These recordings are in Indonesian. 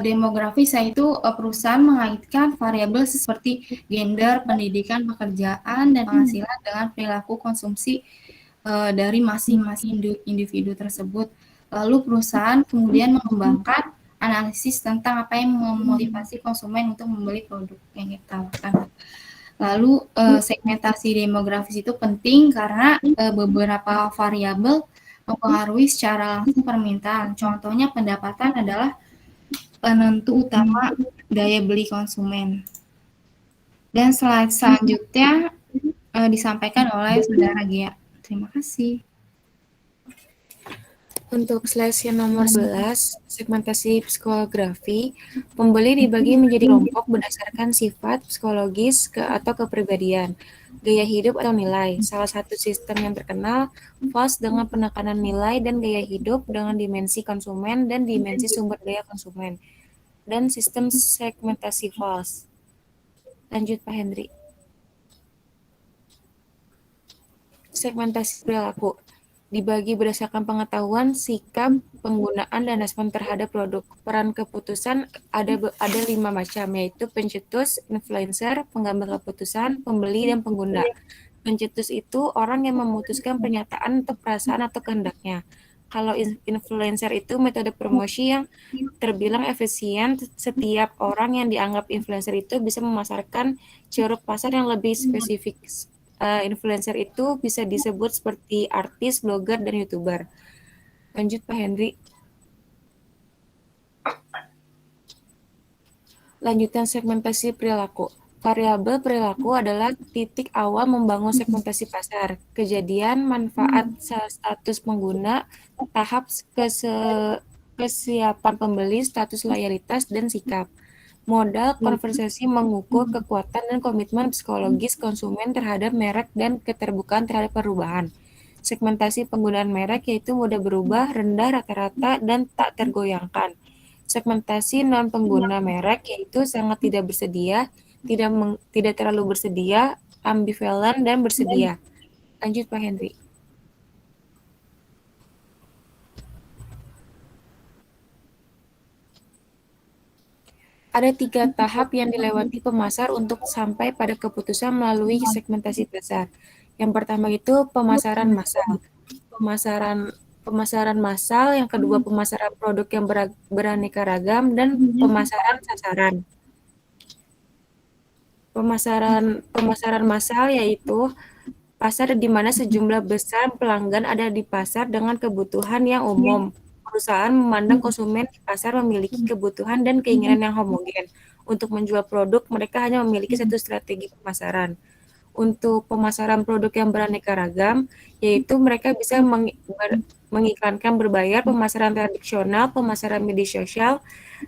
demografis, yaitu perusahaan mengaitkan variabel seperti gender, pendidikan, pekerjaan, dan penghasilan dengan perilaku konsumsi dari masing-masing individu tersebut. Lalu perusahaan kemudian mengembangkan analisis tentang apa yang memotivasi konsumen untuk membeli produk yang ditawarkan. Lalu segmentasi demografis itu penting karena beberapa variabel mempengaruhi secara langsung permintaan. Contohnya pendapatan adalah penentu utama daya beli konsumen. Dan slide selanjutnya disampaikan oleh Saudara Gia. Terima kasih. Untuk slide yang nomor 11, segmentasi psikografi, pembeli dibagi menjadi kelompok berdasarkan sifat psikologis atau kepribadian, gaya hidup atau nilai. Salah satu sistem yang terkenal, FOS dengan penekanan nilai dan gaya hidup dengan dimensi konsumen dan dimensi sumber daya konsumen, dan sistem segmentasi FOS. Lanjut Pak Hendri. Segmentasi perilaku dibagi berdasarkan pengetahuan, sikap, penggunaan, dan respon terhadap produk. Peran keputusan ada 5 macam, yaitu pencetus, influencer, pengambil keputusan, pembeli, dan pengguna. Pencetus itu orang yang memutuskan pernyataan atau perasaan atau kehendaknya. Kalau influencer itu metode promosi yang terbilang efisien. Setiap orang yang dianggap influencer itu bisa memasarkan ceruk pasar yang lebih spesifik. Influencer itu bisa disebut seperti artis, blogger, dan YouTuber. Lanjut Pak Hendri. Lanjutan segmentasi perilaku. Variabel perilaku adalah titik awal membangun segmentasi pasar. Kejadian, manfaat, status pengguna, tahap kesiapan pembeli, status loyalitas, dan sikap. Modal konversasi mengukur kekuatan dan komitmen psikologis konsumen terhadap merek dan keterbukaan terhadap perubahan. Segmentasi penggunaan merek yaitu mudah berubah, rendah, rata-rata, dan tak tergoyangkan. Segmentasi non-pengguna merek yaitu sangat tidak bersedia, tidak terlalu bersedia, ambivalen, dan bersedia. Lanjut Pak Hendri. Ada 3 tahap yang dilewati pemasar untuk sampai pada keputusan melalui segmentasi pasar. Yang pertama itu pemasaran massal. Pemasaran massal, yang kedua pemasaran produk yang beraneka ragam, dan pemasaran sasaran. Pemasaran massal yaitu pasar di mana sejumlah besar pelanggan ada di pasar dengan kebutuhan yang umum. Perusahaan memandang konsumen di pasar memiliki kebutuhan dan keinginan yang homogen. Untuk menjual produk, mereka hanya memiliki satu strategi pemasaran. Untuk pemasaran produk yang beraneka ragam, yaitu mereka bisa mengiklankan berbayar, pemasaran tradisional, pemasaran media sosial,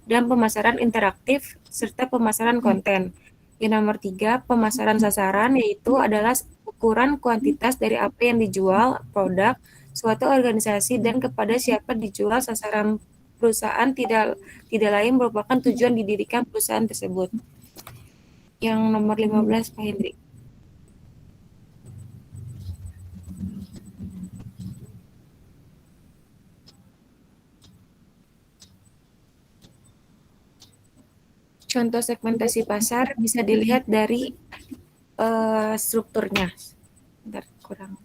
dan pemasaran interaktif, serta pemasaran konten. Yang nomor 3, pemasaran sasaran, yaitu adalah ukuran kuantitas dari apa yang dijual, produk, suatu organisasi, dan kepada siapa dijual. Sasaran perusahaan tidak lain merupakan tujuan didirikan perusahaan tersebut. Yang nomor 15, Pak Hendri. Contoh segmentasi pasar bisa dilihat dari strukturnya. Bentar, kurang.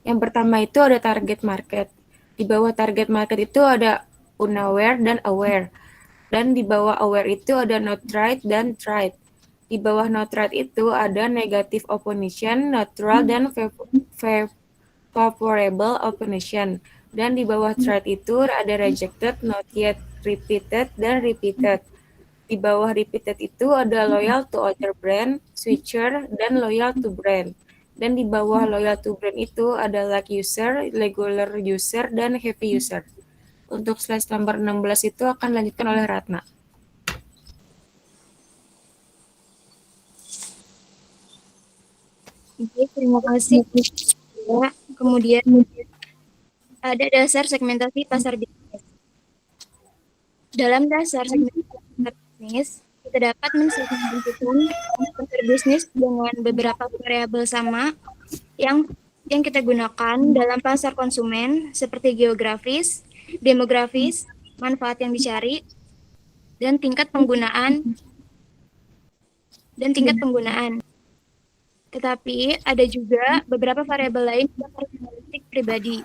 Yang pertama itu ada target market. Di bawah target market itu ada unaware dan aware. Dan di bawah aware itu ada not right dan tried. Di bawah not right itu ada negative opposition, neutral, dan favorable opposition. Dan di bawah tried itu ada rejected, not yet, repeated, dan repeated. Di bawah repeated itu ada loyal to other brand, switcher, dan loyal to brand. Dan di bawah loyal to brand itu ada like user, regular user, dan heavy user. Untuk slide nomor 16 itu akan dilanjutkan oleh Ratna. Oke, terima kasih. Ya, kemudian ada dasar segmentasi pasar bisnis. Dalam dasar segmentasi pasar bisnis, kita dapat mensegmentasikan pasar bisnis dengan beberapa variabel sama yang yang kita gunakan dalam pasar konsumen seperti geografis, demografis, manfaat yang dicari, dan tingkat penggunaan. Tetapi ada juga beberapa variabel lain yang karakteristik pribadi.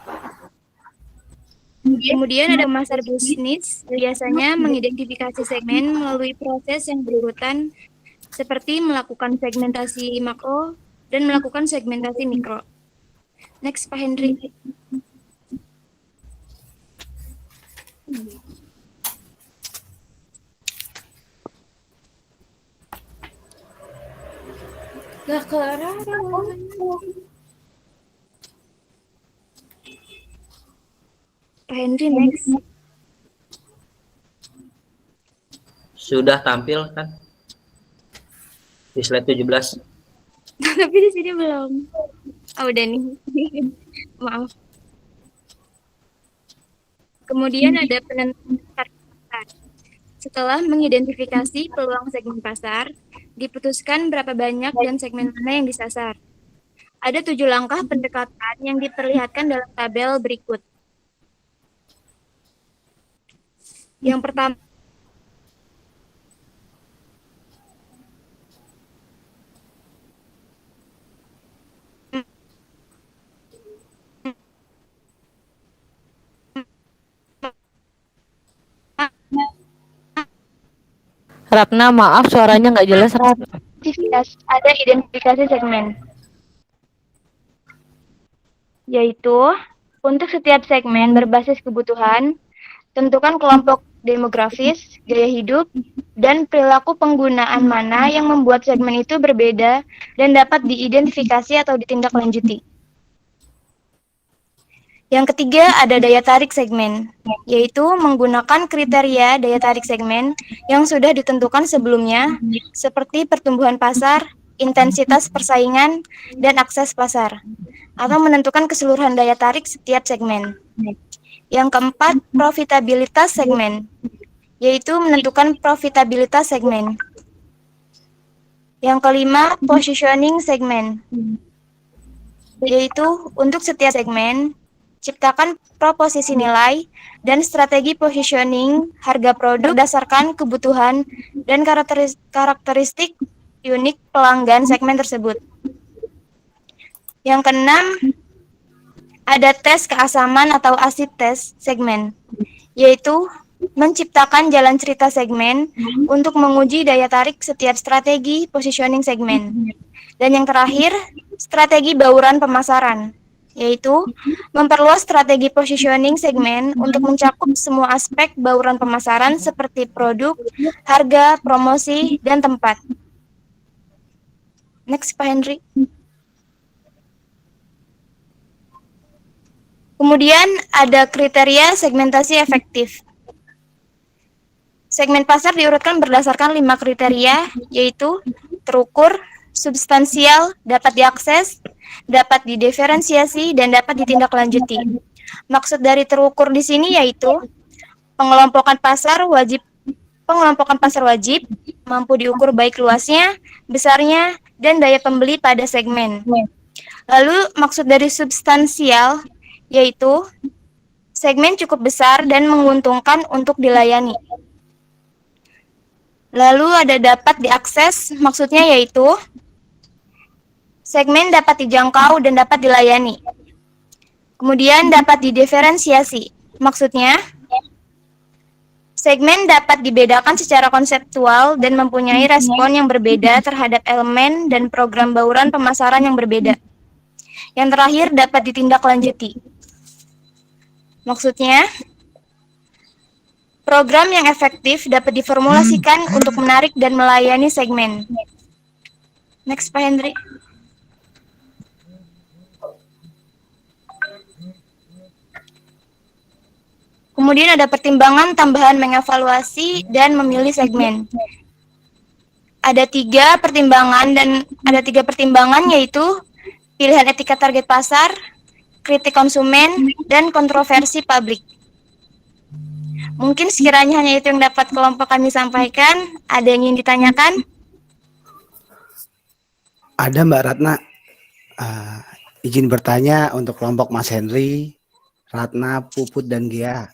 Kemudian ada pemasar bisnis, biasanya mengidentifikasi segmen melalui proses yang berurutan seperti melakukan segmentasi makro dan melakukan segmentasi mikro. Next, Pak Hendri. Gak kelar. Pak Hendri, next. Sudah tampil kan? Di slide 17. Tapi di sini belum. Oh, udah nih. Maaf. Kemudian ada penentuan target pasar. Setelah mengidentifikasi peluang segmen pasar, diputuskan berapa banyak dan segmen mana yang disasar. Ada 7 langkah pendekatan yang diperlihatkan dalam tabel berikut. Yang pertama, Ratna, maaf suaranya nggak jelas, Rat. ada identifikasi segmen. Yaitu, untuk setiap segmen berbasis kebutuhan, tentukan kelompok demografis, gaya hidup, dan perilaku penggunaan mana yang membuat segmen itu berbeda dan dapat diidentifikasi atau ditindaklanjuti. Yang ketiga ada daya tarik segmen, yaitu menggunakan kriteria daya tarik segmen yang sudah ditentukan sebelumnya, seperti pertumbuhan pasar, intensitas persaingan, dan akses pasar, atau menentukan keseluruhan daya tarik setiap segmen. Yang keempat, profitabilitas segmen, yaitu menentukan profitabilitas segmen. Yang kelima, positioning segmen, yaitu untuk setiap segmen, ciptakan proposisi nilai dan strategi positioning harga produk berdasarkan kebutuhan dan karakteristik unik pelanggan segmen tersebut. Yang keenam, ada tes keasaman atau acid test segmen, yaitu menciptakan jalan cerita segmen untuk menguji daya tarik setiap strategi positioning segmen. Dan yang terakhir, strategi bauran pemasaran, yaitu memperluas strategi positioning segmen untuk mencakup semua aspek bauran pemasaran seperti produk, harga, promosi, dan tempat. Next, Pak Hendri. Kemudian ada kriteria segmentasi efektif. Segmen pasar diurutkan berdasarkan 5 kriteria, yaitu terukur, substansial, dapat diakses, dapat didiferensiasi, dan dapat ditindaklanjuti. Maksud dari terukur di sini yaitu pengelompokan pasar wajib, mampu diukur baik luasnya, besarnya, dan daya pembeli pada segmen. Lalu maksud dari substansial yaitu segmen cukup besar dan menguntungkan untuk dilayani. Lalu ada dapat diakses, maksudnya yaitu segmen dapat dijangkau dan dapat dilayani. Kemudian dapat didiferensiasi, maksudnya segmen dapat dibedakan secara konseptual dan mempunyai respon yang berbeda terhadap elemen dan program bauran pemasaran yang berbeda. Yang terakhir dapat ditindaklanjuti. Maksudnya, program yang efektif dapat diformulasikan untuk menarik dan melayani segmen. Next, Pak Hendri. Kemudian ada pertimbangan tambahan mengevaluasi dan memilih segmen. Ada 3 pertimbangan yaitu pilihan etika target pasar, kritik konsumen, dan kontroversi publik. Mungkin sekiranya hanya itu yang dapat kelompok kami sampaikan. Ada yang ingin ditanyakan? Ada Mbak Ratna. Izin bertanya untuk kelompok Mas Henry, Ratna, Puput, dan Gia.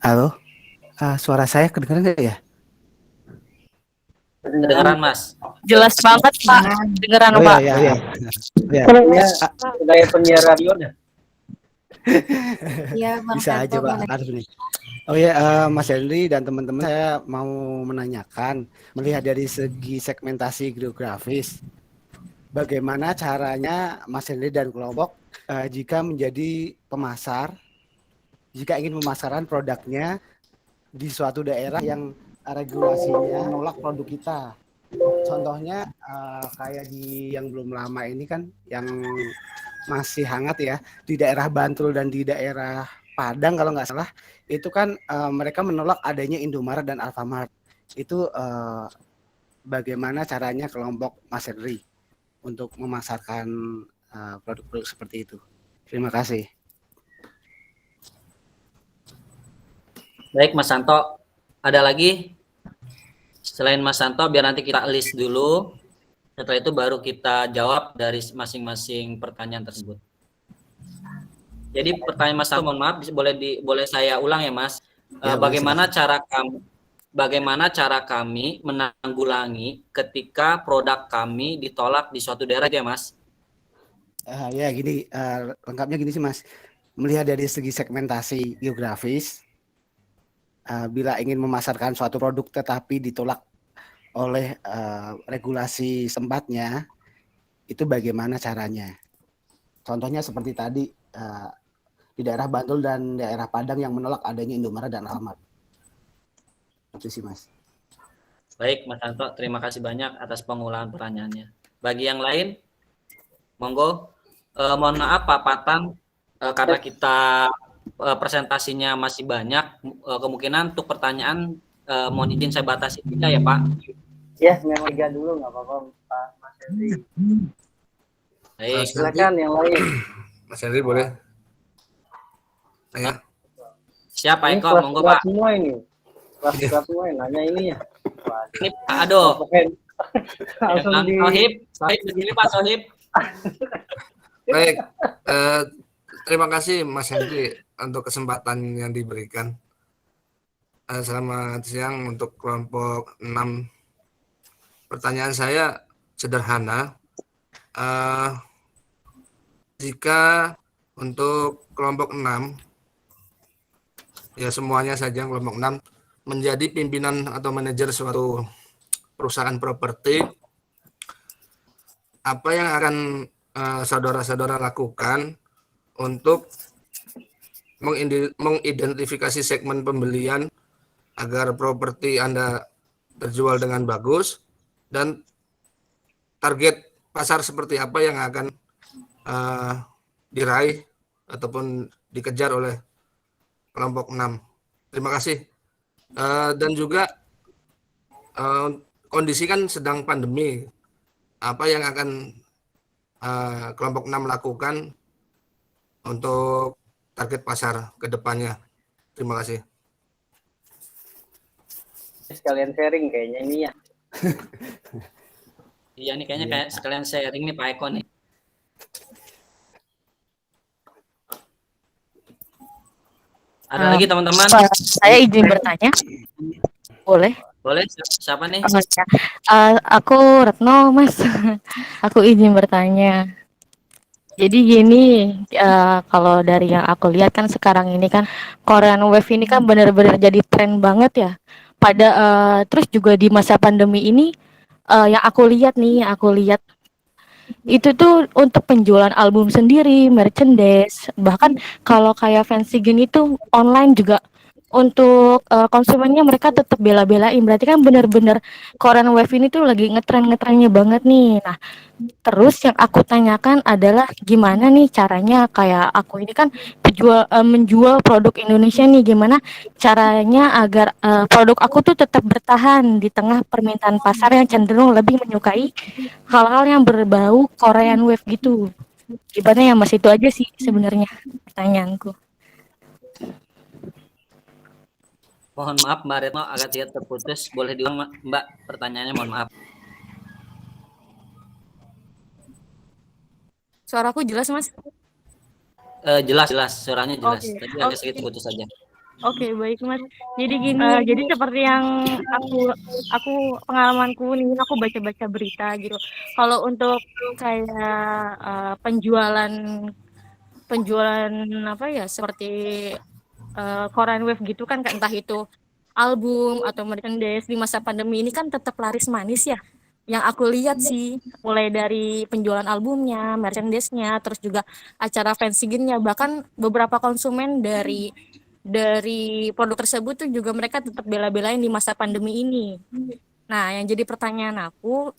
Halo, suara saya kedengaran nggak ya? Kedengaran Mas. Jelas banget Pak, dengeran Oh Pak. ya, ya. Ya. Sebagai penyiar radionya. Iya, Bang Bisa aja Darto, Pak, boleh. harus nih. Oh ya, Mas Henry dan teman-teman, saya mau menanyakan, melihat dari segi segmentasi geografis, bagaimana caranya Mas Henry dan kelompok jika menjadi pemasar, jika ingin memasarkan produknya di suatu daerah yang regulasinya menolak produk kita. Contohnya kayak di yang belum lama ini kan, yang masih hangat ya, di daerah Bantul dan di daerah Padang kalau nggak salah, itu kan mereka menolak adanya Indomaret dan Alfamart. Itu bagaimana caranya kelompok Mas Henry untuk memasarkan produk-produk seperti itu? Terima kasih. Baik Mas Santo, ada lagi selain Mas Santo, biar nanti kita list dulu. Setelah itu baru kita jawab dari masing-masing pertanyaan tersebut. Jadi pertanyaan Mas Santo, mohon maaf, boleh saya ulang ya Mas. Ya, Bagaimana cara kami menanggulangi ketika produk kami ditolak di suatu daerah ya Mas? Ya gini, lengkapnya gini sih Mas. Melihat dari segi segmentasi geografis, bila ingin memasarkan suatu produk tetapi ditolak oleh regulasi tempatnya, itu bagaimana caranya? Contohnya seperti tadi di daerah Bantul dan daerah Padang yang menolak adanya Indomaret dan Alfamart. Itu sih Mas. Baik Mas Santo, terima kasih banyak atas pengulangan pertanyaannya. Bagi yang lain, monggo. Mohon maaf Pak Patan, karena kita presentasinya masih banyak, kemungkinan untuk pertanyaan mohon izin saya batasi 3 ya Pak. Ya, memang 3 dulu nggak apa-apa Pak Mas Henry. Baik, Silakan yang lain. Mas Henry boleh? Saya. Siapa Ini Eko? Monggo Pak. semua ini. Kelas semua yang nanya ini ya. Ini Pak, aduh. Langsung di Sohib begini Pak Sohib. Baik, terima kasih Mas Henry untuk kesempatan yang diberikan. Selamat siang untuk kelompok 6. Pertanyaan saya sederhana. Jika untuk kelompok 6, ya semuanya saja kelompok 6, menjadi pimpinan atau manajer suatu perusahaan properti, apa yang akan saudara-saudara lakukan untuk mengidentifikasi segmen pembelian agar properti Anda terjual dengan bagus, dan target pasar seperti apa yang akan diraih ataupun dikejar oleh kelompok 6. Terima kasih. Dan juga kondisi kan sedang pandemi. Apa yang akan kelompok 6 lakukan untuk target pasar ke depannya? Terima kasih. sekalian sharing kayaknya ini ya. Iya nih kayaknya kayak sekalian sharing nih Pak Eko nih. Ada lagi teman-teman? Saya izin bertanya. Boleh? Boleh, siapa nih? Aku Retno, Mas. Aku izin bertanya. Jadi gini, kalau dari yang aku lihat kan sekarang ini kan Korean Wave ini kan benar-benar jadi tren banget ya. Terus juga di masa pandemi ini, yang aku lihat itu tuh untuk penjualan album sendiri, merchandise, bahkan kalau kayak fancy gini tuh online juga untuk konsumennya mereka tetap bela-belain. Berarti kan benar-benar Korean Wave ini tuh lagi ngetren-ngetrennya banget nih. Nah, terus yang aku tanyakan adalah gimana nih caranya, kayak aku ini kan menjual produk Indonesia nih, gimana caranya agar produk aku tuh tetap bertahan di tengah permintaan pasar yang cenderung lebih menyukai hal-hal yang berbau Korean Wave gitu. Gimana ya Mas, itu aja sih sebenarnya pertanyaanku. Mohon maaf Mbak Retno agak sedikit terputus. Boleh diulang Mbak pertanyaannya, mohon maaf. Suaraku jelas, Mas? Jelas, suaranya jelas. Oke. Tadi agak sedikit putus saja. Oke, baik Mas. Jadi gini, jadi seperti yang aku pengalamanku nih, aku baca-baca berita gitu. Kalau untuk kayak penjualan apa ya, seperti Korean Wave gitu kan, entah itu album atau merchandise di masa pandemi ini kan tetap laris manis ya. Yang aku lihat sih, mulai dari penjualan albumnya, merchandise-nya, terus juga acara fansigin-nya, bahkan beberapa konsumen dari produk tersebut tuh juga mereka tetap bela-belain di masa pandemi ini. Nah, yang jadi pertanyaan aku,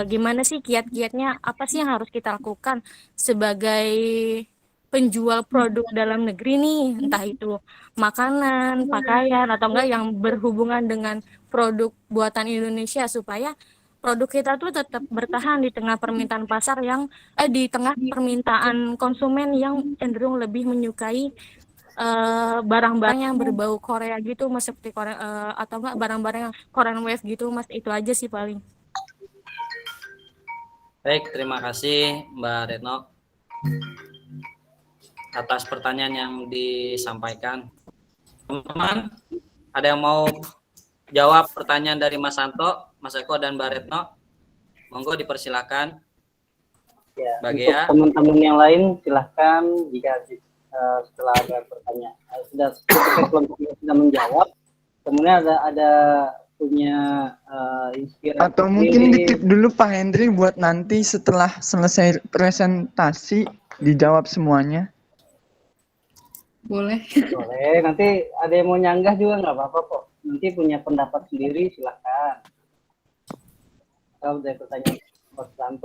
gimana sih kiat-kiatnya, apa sih yang harus kita lakukan sebagai penjual produk dalam negeri nih, entah itu makanan, pakaian, atau enggak yang berhubungan dengan produk buatan Indonesia supaya produk kita tuh tetap bertahan di tengah permintaan pasar di tengah permintaan konsumen yang cenderung lebih menyukai barang-barang yang berbau Korea gitu, Mas, seperti Korea atau enggak barang-barang yang Korean Wave gitu, Mas. Itu aja sih paling. Baik, terima kasih Mbak Retno atas pertanyaan yang disampaikan. Teman-teman, ada yang mau jawab pertanyaan dari Mas Santo, Mas Eko, dan Mbak Retno? Monggo dipersilakan. Ya, Bagi untuk ya. teman-teman yang lain silahkan jika setelah ada pertanyaan sudah menjawab, kemudian ada punya inspirasi atau mungkin ditip dulu Pak Hendri buat nanti setelah selesai presentasi dijawab semuanya. Boleh. boleh. Nanti ada yang mau nyanggah juga nggak apa-apa kok, nanti punya pendapat sendiri silahkan. Kalau ada pertanyaan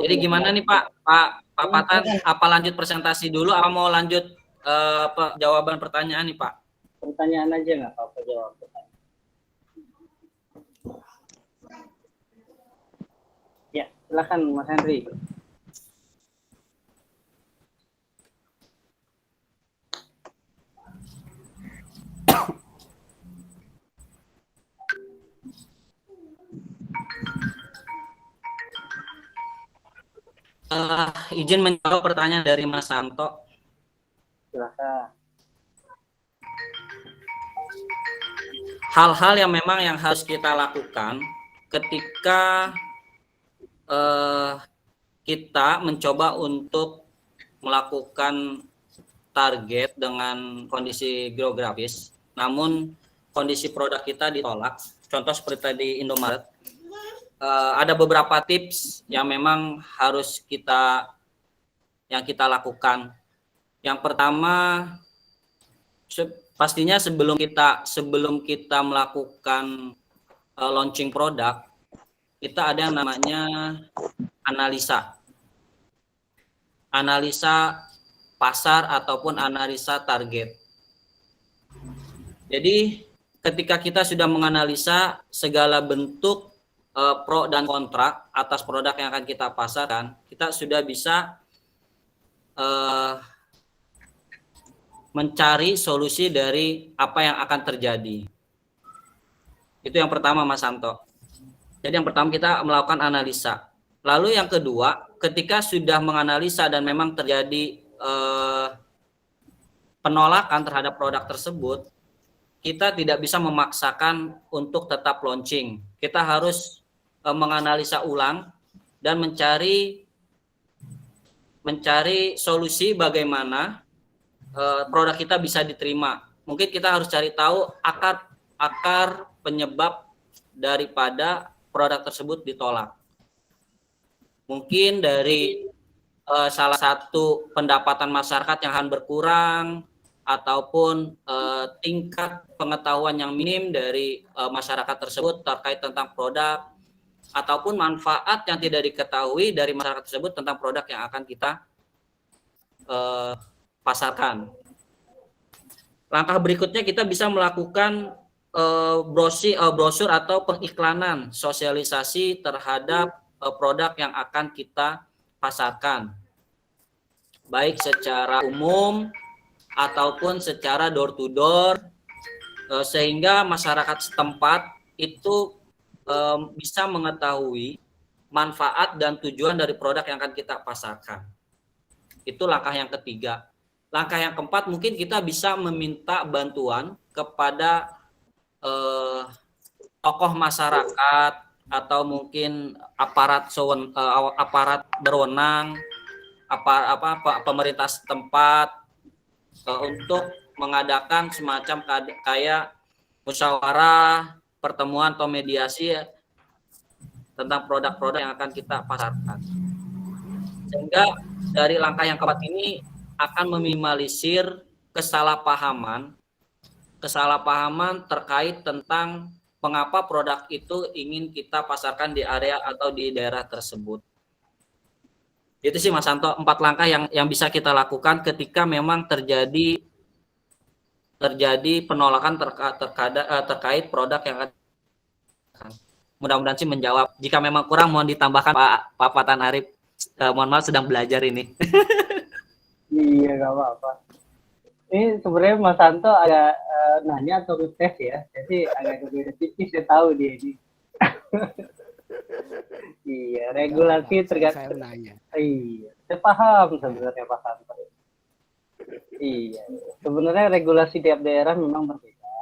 Jadi gimana nih Pak Patan, apa lanjut presentasi dulu, apa mau lanjut jawaban pertanyaan nih Pak? pertanyaan aja nggak apa-apa, jawab pertanyaan. Ya, silakan Mas Henry. Izin menjawab pertanyaan dari Mas Santo. Silakan. Hal-hal yang memang yang harus kita lakukan ketika kita mencoba untuk melakukan target dengan kondisi geografis, namun kondisi produk kita ditolak. Contoh seperti tadi Indomaret. Ada beberapa tips yang memang harus kita lakukan. Yang pertama, pastinya sebelum kita melakukan launching produk, kita ada yang namanya analisa pasar ataupun analisa target. Jadi ketika kita sudah menganalisa segala bentuk pro dan kontra atas produk yang akan kita pasarkan, kita sudah bisa mencari solusi dari apa yang akan terjadi. Itu yang pertama Mas Santo. Jadi yang pertama kita melakukan analisa. Lalu yang kedua, ketika sudah menganalisa dan memang terjadi penolakan terhadap produk tersebut, kita tidak bisa memaksakan untuk tetap launching. Kita harus menganalisa ulang dan mencari solusi bagaimana produk kita bisa diterima. Mungkin kita harus cari tahu akar penyebab daripada produk tersebut ditolak. Mungkin dari salah satu pendapatan masyarakat yang akan berkurang, ataupun tingkat pengetahuan yang minim dari masyarakat tersebut terkait tentang produk, ataupun manfaat yang tidak diketahui dari masyarakat tersebut tentang produk yang akan kita pasarkan. Langkah berikutnya kita bisa melakukan brosur atau pengiklanan, sosialisasi terhadap produk yang akan kita pasarkan, baik secara umum ataupun secara door to door sehingga masyarakat setempat itu bisa mengetahui manfaat dan tujuan dari produk yang akan kita pasarkan. Itu langkah yang ketiga. Langkah yang keempat, mungkin kita bisa meminta bantuan kepada tokoh masyarakat atau mungkin aparat berwenang, pemerintah setempat untuk mengadakan semacam kayak musyawarah, pertemuan atau mediasi tentang produk-produk yang akan kita pasarkan. Sehingga dari langkah yang keempat ini akan meminimalisir kesalahpahaman terkait tentang mengapa produk itu ingin kita pasarkan di area atau di daerah tersebut. Itu sih Mas Santo, 4 langkah yang bisa kita lakukan ketika memang terjadi penolakan terkait produk yang akan. Mudah-mudahan sih menjawab. Jika memang kurang mohon ditambahkan Pak Fatan Arif. Mohon maaf sedang belajar ini. Iya, nggak apa-apa. Ini sebenarnya Mas Santo agak nanya atau ngetes ya. Jadi agak berbeda tipis, saya tahu dia ini. Iya, regulasi tergantung. Iya, saya paham sebenarnya Pak Santo. Iya, sebenarnya regulasi tiap daerah memang berbeda.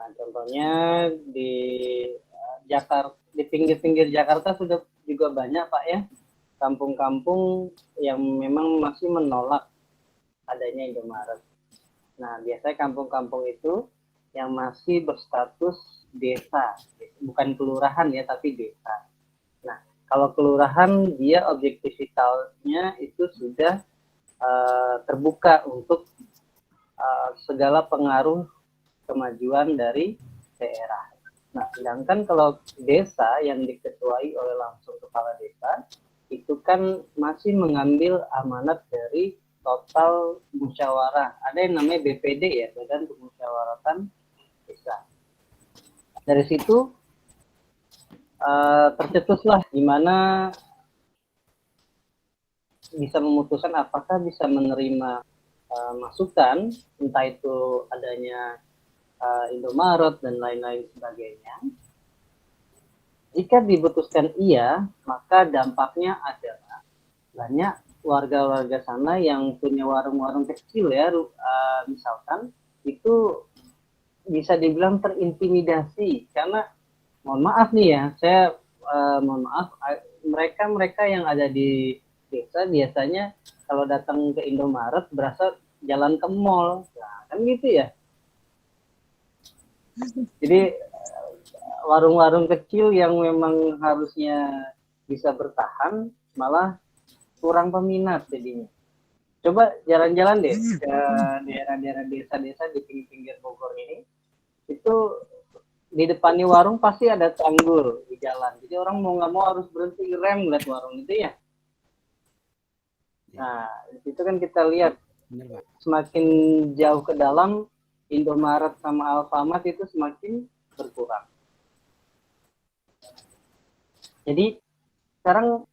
Nah, contohnya di Jakarta, di pinggir-pinggir Jakarta sudah juga banyak Pak ya, kampung-kampung yang memang masih menolak adanya Indomaret. Nah, biasanya kampung-kampung itu yang masih berstatus desa, bukan kelurahan ya, tapi desa. Nah, kalau kelurahan dia objektif vitalnya itu sudah terbuka untuk segala pengaruh kemajuan dari daerah. Nah, sedangkan kalau desa yang diketuai oleh langsung kepala desa, itu kan masih mengambil amanat dari total musyawarah. Ada yang namanya BPD ya, Badan Permusyawaratan Desa. Dari situ tercetuslah gimana bisa memutuskan apakah bisa menerima masukan, entah itu adanya Indomaret dan lain-lain sebagainya. Jika diputuskan iya, maka dampaknya adalah banyak warga-warga sana yang punya warung-warung kecil ya, misalkan itu bisa dibilang terintimidasi karena mohon maaf nih ya, saya mohon maaf, mereka yang ada di desa biasanya kalau datang ke Indomaret berasa jalan ke mall, nah, kan gitu ya. Jadi warung-warung kecil yang memang harusnya bisa bertahan malah kurang peminat jadinya. Coba jalan-jalan deh ke daerah-daerah desa-desa di pinggir-pinggir Bogor ini, itu di depannya warung pasti ada tanggul di jalan. Jadi orang mau nggak mau harus berhenti rem lihat warung itu ya. Nah, itu kan kita lihat semakin jauh ke dalam Indomaret sama Alfamart itu semakin berkurang. Jadi sekarang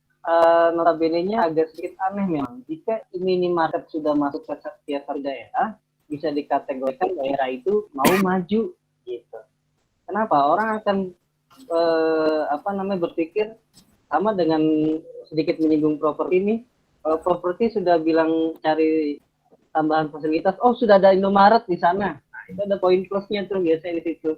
notabene-nya agak sedikit aneh memang. Jika minimarket sudah masuk ke setiap daerah, bisa dikategorikan daerah itu mau maju gitu. Kenapa? Orang akan berpikir sama dengan sedikit menyinggung properti ini. Kalau properti sudah bilang cari tambahan fasilitas, oh sudah ada Indomaret di sana. Nah, itu ada poin plusnya tuh biasanya di situ.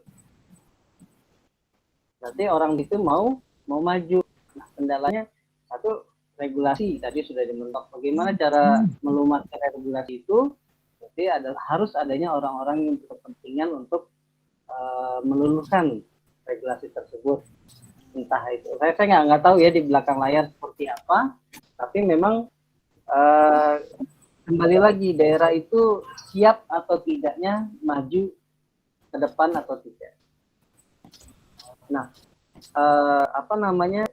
Berarti orang itu mau maju. Nah, kendalanya satu, regulasi tadi sudah dimentok. Bagaimana cara melumatkan regulasi itu? Jadi harus adanya orang-orang yang berkepentingan untuk meluluhkan regulasi tersebut. Entah itu, saya nggak tahu ya di belakang layar seperti apa. Tapi memang kembali lagi daerah itu siap atau tidaknya maju ke depan atau tidak. Nah,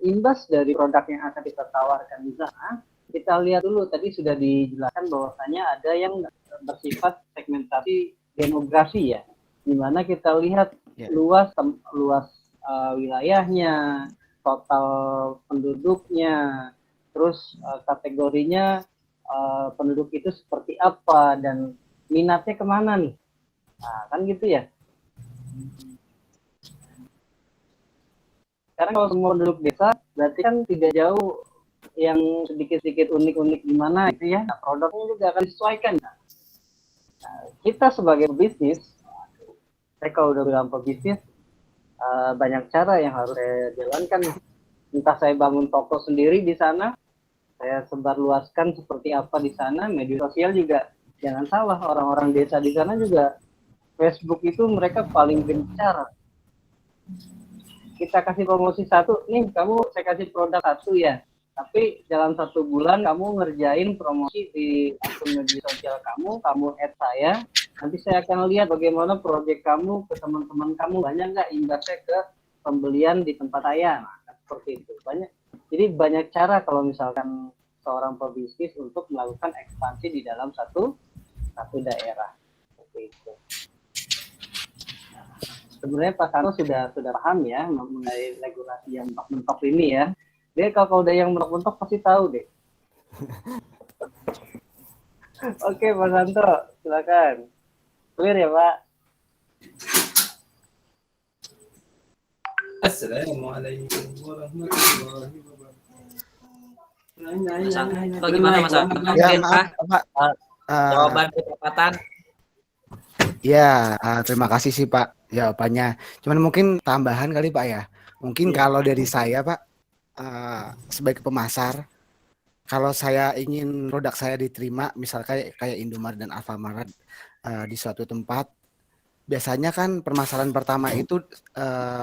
imbas dari produk yang akan kita tawarkan di sana, kita lihat dulu tadi sudah dijelaskan bahwasanya ada yang bersifat segmentasi demografi ya, di mana kita lihat luas wilayahnya, total penduduknya, terus kategorinya penduduk itu seperti apa dan minatnya kemana nih. Nah, kan gitu ya. Karena kalau semua penduduk desa, berarti kan tidak jauh yang sedikit-sedikit unik-unik gimana gitu ya. Nah, produknya juga akan disesuaikan. Nah, kita sebagai bisnis, saya kalau udah bilang pebisnis, banyak cara yang harus saya jalankan. Entah saya bangun toko sendiri di sana, saya sebarluaskan seperti apa di sana, media sosial juga. Jangan salah, orang-orang desa di sana juga Facebook itu mereka paling gencar. Kita kasih promosi satu, nih kamu saya kasih produk satu ya. Tapi dalam 1 bulan kamu ngerjain promosi di akun media sosial kamu add saya, nanti saya akan lihat bagaimana proyek kamu ke teman-teman kamu, banyak nggak imbasnya ke pembelian di tempat saya. Nah, seperti itu. Jadi banyak cara kalau misalkan seorang pebisnis untuk melakukan ekspansi di dalam satu daerah. Seperti itu. Sebenarnya Pak Santo sudah paham ya mengenai regulasi yang mentok-mentok ini ya. Dia kalau udah yang mentok-mentok pasti tahu deh. Oke Pak Santo, silakan. Clear ya Pak? Assalamualaikum warahmatullahi Mas Santo gimana Mas Santo? Ya, Mungkin maaf, Pak. jawaban kesempatan. Ya, terima kasih sih Pak jawabannya. Cuman mungkin tambahan kali Pak ya. Mungkin kalau dari saya Pak, sebagai pemasar, kalau saya ingin produk saya diterima, misalnya kayak Indomaret dan Alfamart di suatu tempat, biasanya kan permasalahan pertama itu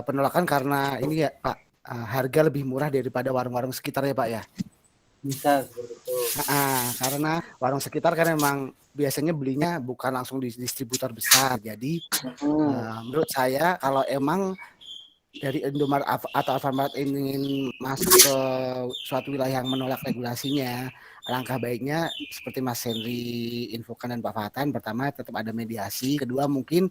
penolakan karena ini ya Pak, harga lebih murah daripada warung-warung sekitar ya Pak ya. Bisa seperti itu. Karena warung sekitar kan memang biasanya belinya bukan langsung di distributor besar. Jadi menurut saya kalau emang dari Indomaret atau Alfamart ingin masuk ke suatu wilayah yang menolak regulasinya, alangkah baiknya seperti Mas Henry infokan dan Pak Fatan, pertama tetap ada mediasi, kedua mungkin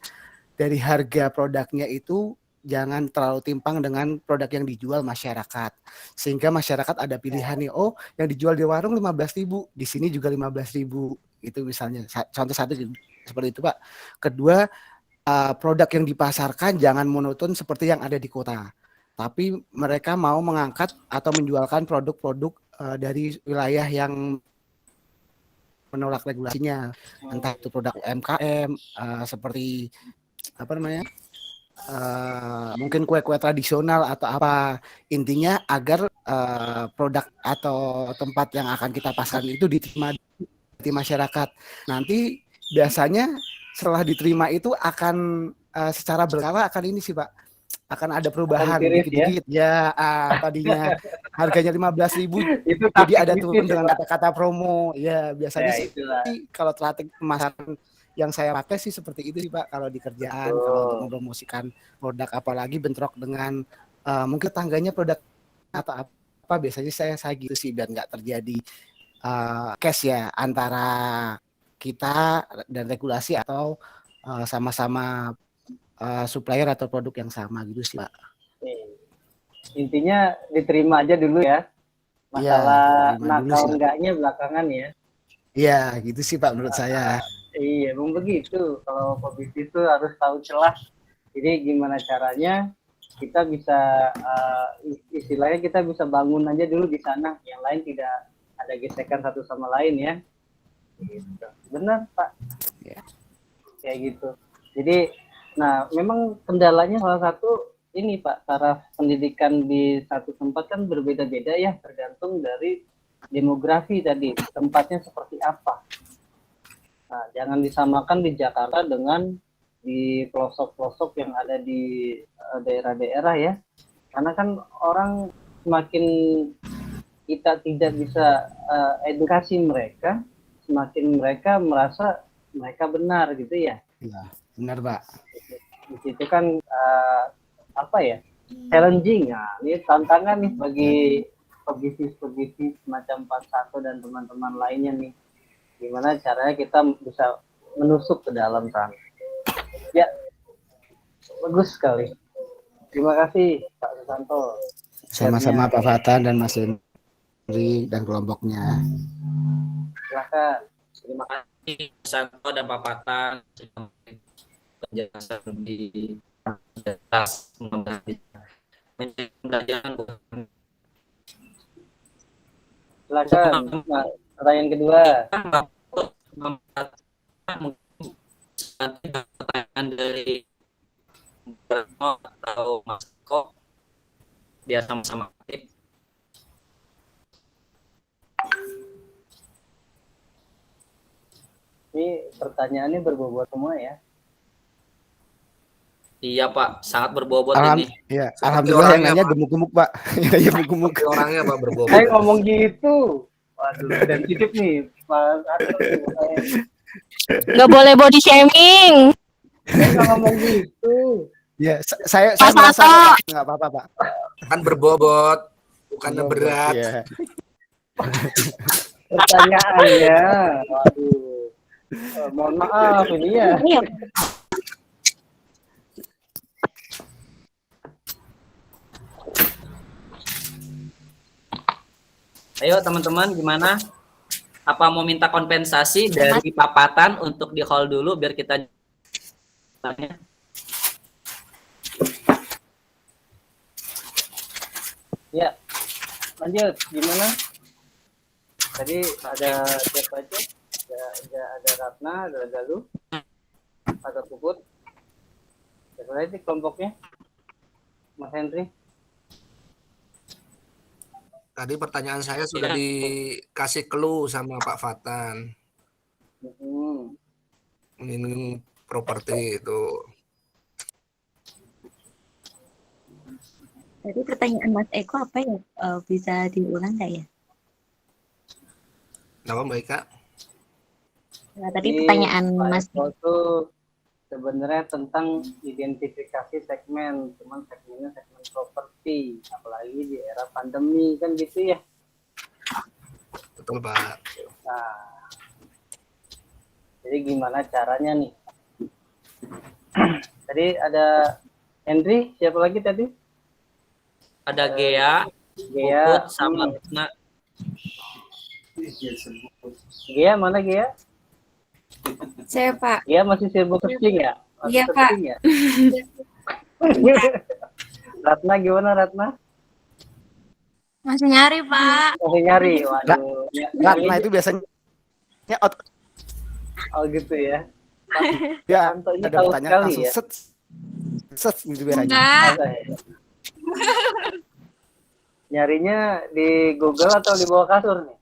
dari harga produknya itu jangan terlalu timpang dengan produk yang dijual masyarakat. Sehingga masyarakat ada pilihan nih, oh yang dijual di warung 15.000, di sini juga 15.000. Itu misalnya contoh satu seperti itu Pak. Kedua, produk yang dipasarkan jangan monoton seperti yang ada di kota. Tapi mereka mau mengangkat atau menjualkan produk-produk dari wilayah yang menolak regulasinya. Entah itu produk UMKM seperti apa namanya? Mungkin kue-kue tradisional atau apa, intinya agar produk atau tempat yang akan kita pasarkan itu diterima di masyarakat. Nanti biasanya setelah diterima itu akan secara berkala akan ini sih Pak, akan ada perubahan dikit-dikit ya, tadinya harganya 15.000 jadi ada turun dengan kata-kata promo ya, biasanya sih kalau strategi pemasaran yang saya pakai sih seperti itu sih Pak, kalau di kerjaan, kalau untuk mempromosikan produk, apalagi bentrok dengan mungkin tangganya produk atau apa, biasanya saya gitu sih biar nggak terjadi cash ya antara kita dan regulasi atau sama-sama supplier atau produk yang sama gitu sih Pak. Intinya diterima aja dulu ya. Masalah nakal enggaknya belakangan ya. Iya, gitu sih Pak menurut saya. Iya, memang begitu. Kalau pebisnis itu harus tahu celah. Jadi gimana caranya kita bisa istilahnya kita bisa bangun aja dulu di sana. Yang lain tidak ada gesekan satu sama lain ya. Gitu. Benar Pak. Ya. Kayak gitu. Jadi, nah memang kendalanya salah satu ini Pak, taraf pendidikan di satu tempat kan berbeda-beda ya, tergantung dari demografi tadi, tempatnya seperti apa. Nah, jangan disamakan di Jakarta dengan di pelosok-pelosok yang ada di daerah-daerah ya. Karena kan orang semakin kita tidak bisa edukasi mereka, semakin mereka merasa mereka benar gitu ya. Iya, benar Pak. Di situ kan apa ya, challenging. Nah, ini tantangan nih bagi pebisnis semacam Pak Santo dan teman-teman lainnya nih. Gimana caranya kita bisa menusuk ke dalam sana. Ya, bagus sekali. Terima kasih Pak Susanto. Sama-sama Pak Fatan dan Mas Henry dan kelompoknya. Silakan. Terima kasih Santo dan Pak Fatan penjelasan di Silakan. Nah, pertanyaan kedua. Nanti pertanyaan dari Retno atau Mas Eko biar sama-sama aktif. Ini pertanyaannya berbobot semua ya. Iya Pak, sangat berbobot ini. Iya, Seperti alhamdulillah yang orangnya, nanya Pak. gemuk-gemuk, Pak. Iya, gemuk-gemuk. Seperti orangnya Pak berbobot. Saya ngomong gitu. Waduh, dan titip nih, Mas Arthur nih, makanya. Nggak boleh body shaming. Saya nggak ngomong gitu. Ya, saya Mas merasa Anto. nggak apa-apa, Pak. Kan berbobot, bukannya Bobot, berat. iya. Pertanyaannya, waduh. Mohon maaf ini ya. Iya. Ayo teman-teman gimana? Apa mau minta kompensasi dari papatan untuk di hold dulu biar kita Ya, lanjut. Gimana? Tadi ada siapa aja? Ada Ratna, ada Galuh, ada Puput. Siapa lagi kelompoknya? Mas Henry. Tadi pertanyaan saya sudah dikasih clue sama Pak Fatan. Ini properti itu. Tadi pertanyaan Mas Eko apa ya? Bisa diulang nggak ya? Kenapa Mbak Ika? Nah, tadi pertanyaan Mas Eko itu sebenarnya tentang identifikasi segmen, cuman segmennya segmen properti, apalagi di era pandemi kan gitu ya. Betul Pak. Nah, jadi gimana caranya nih? Tadi ada Henry, siapa lagi tadi? ada Gea, Gea, Puput sama Ratna. Gea mana Gea? Saya Pak. Gea masih sibuk kencing ya? Iya Pak. Ya? Ratna gimana Ratna? Masih nyari Pak. Masih nyari, waduh. Ratna itu biasanya out. Oh gitu ya. Ya, Anto ini ada tahu pertanyaan sekali langsung ya. set gitu biasanya. Enggak. Nyarinya di Google atau di bawah kasur nih?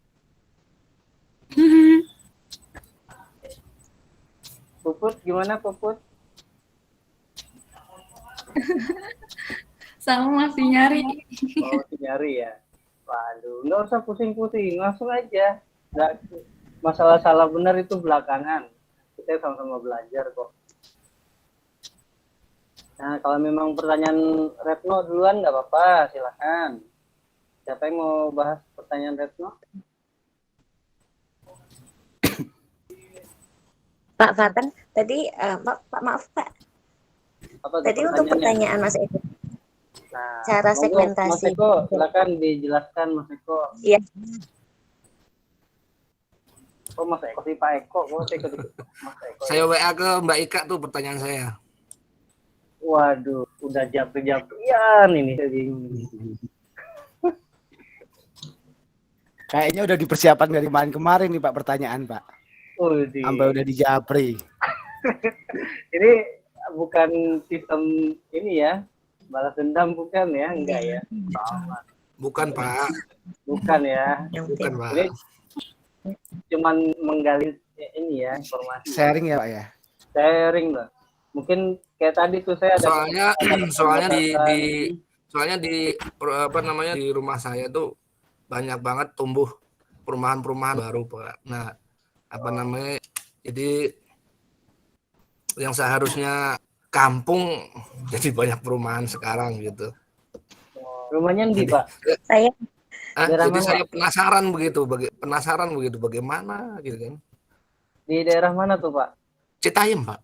Puput gimana Puput? Sama masih nyari. Oh, masih nyari ya. Waduh, nggak usah pusing-pusing, langsung aja. Nggak, masalah salah benar itu belakangan. Kita sama-sama belajar kok. Nah, kalau memang pertanyaan Retno duluan nggak apa-apa, silakan. Siapa yang mau bahas pertanyaan Retno? Pak Fatan, tadi maaf Pak. Apa Tadi untuk pertanyaan Mas Eko. Nah, Cara monggo, segmentasi. Mas Eko, silakan dijelaskan Mas Eko. Iya. Oh, Mas Eko sih Pak Eko, Mas Eko. Mas Eko. Saya WA ke Mbak Ika tuh pertanyaan saya. Waduh, udah japri-japrian ini. Kayaknya udah dipersiapkan dari kemarin nih Pak pertanyaan Pak. Sampai udah di japri. Ini bukan sistem ini ya, balas dendam bukan ya, enggak ya? Bukan Pak. Bukan ya. Bukan Pak. Ini cuman menggali ini ya informasi. Sharing ya Pak ya. Sharing lah. Mungkin kayak tadi tuh saya ada soalnya di apa namanya di rumah saya tuh banyak banget tumbuh perumahan-perumahan baru Pak. Nah, apa namanya? Jadi yang seharusnya kampung jadi banyak perumahan sekarang gitu. Rumahnya di Pak. Saya Jadi saya penasaran begitu bagaimana gitu kan. Di daerah mana tuh Pak? Citayam Pak.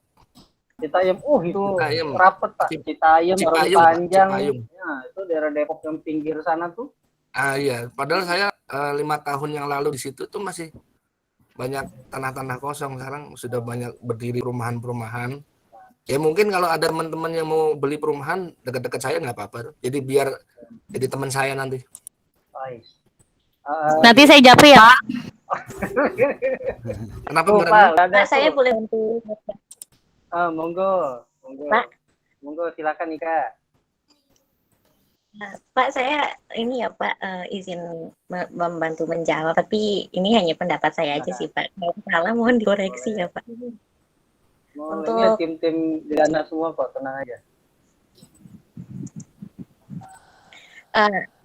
Citayam. Itu Citayam. rapet Pak. Citayam, Roti Panjang. Citayam. Nah, itu daerah Depok yang pinggir sana tuh. Iya, padahal saya 5 tahun yang lalu di situ tuh masih banyak tanah-tanah kosong. Sekarang sudah banyak berdiri perumahan-perumahan. Ya mungkin kalau ada teman-teman yang mau beli perumahan dekat-dekat saya nggak apa-apa. Jadi biar jadi teman saya nanti. Nanti saya japri ya, Pak. Kenapa Tuh, Mbak Pak, Retno? ada Pak, saya tuh. boleh bantu. Monggo. Pak. Monggo, silakan Ika. Pak, saya ini ya Pak, izin membantu menjawab, tapi ini hanya pendapat saya aja sih Pak. Kalau salah mohon dikoreksi ya Pak. Ini tim-tim Dana semua kok, tenang aja.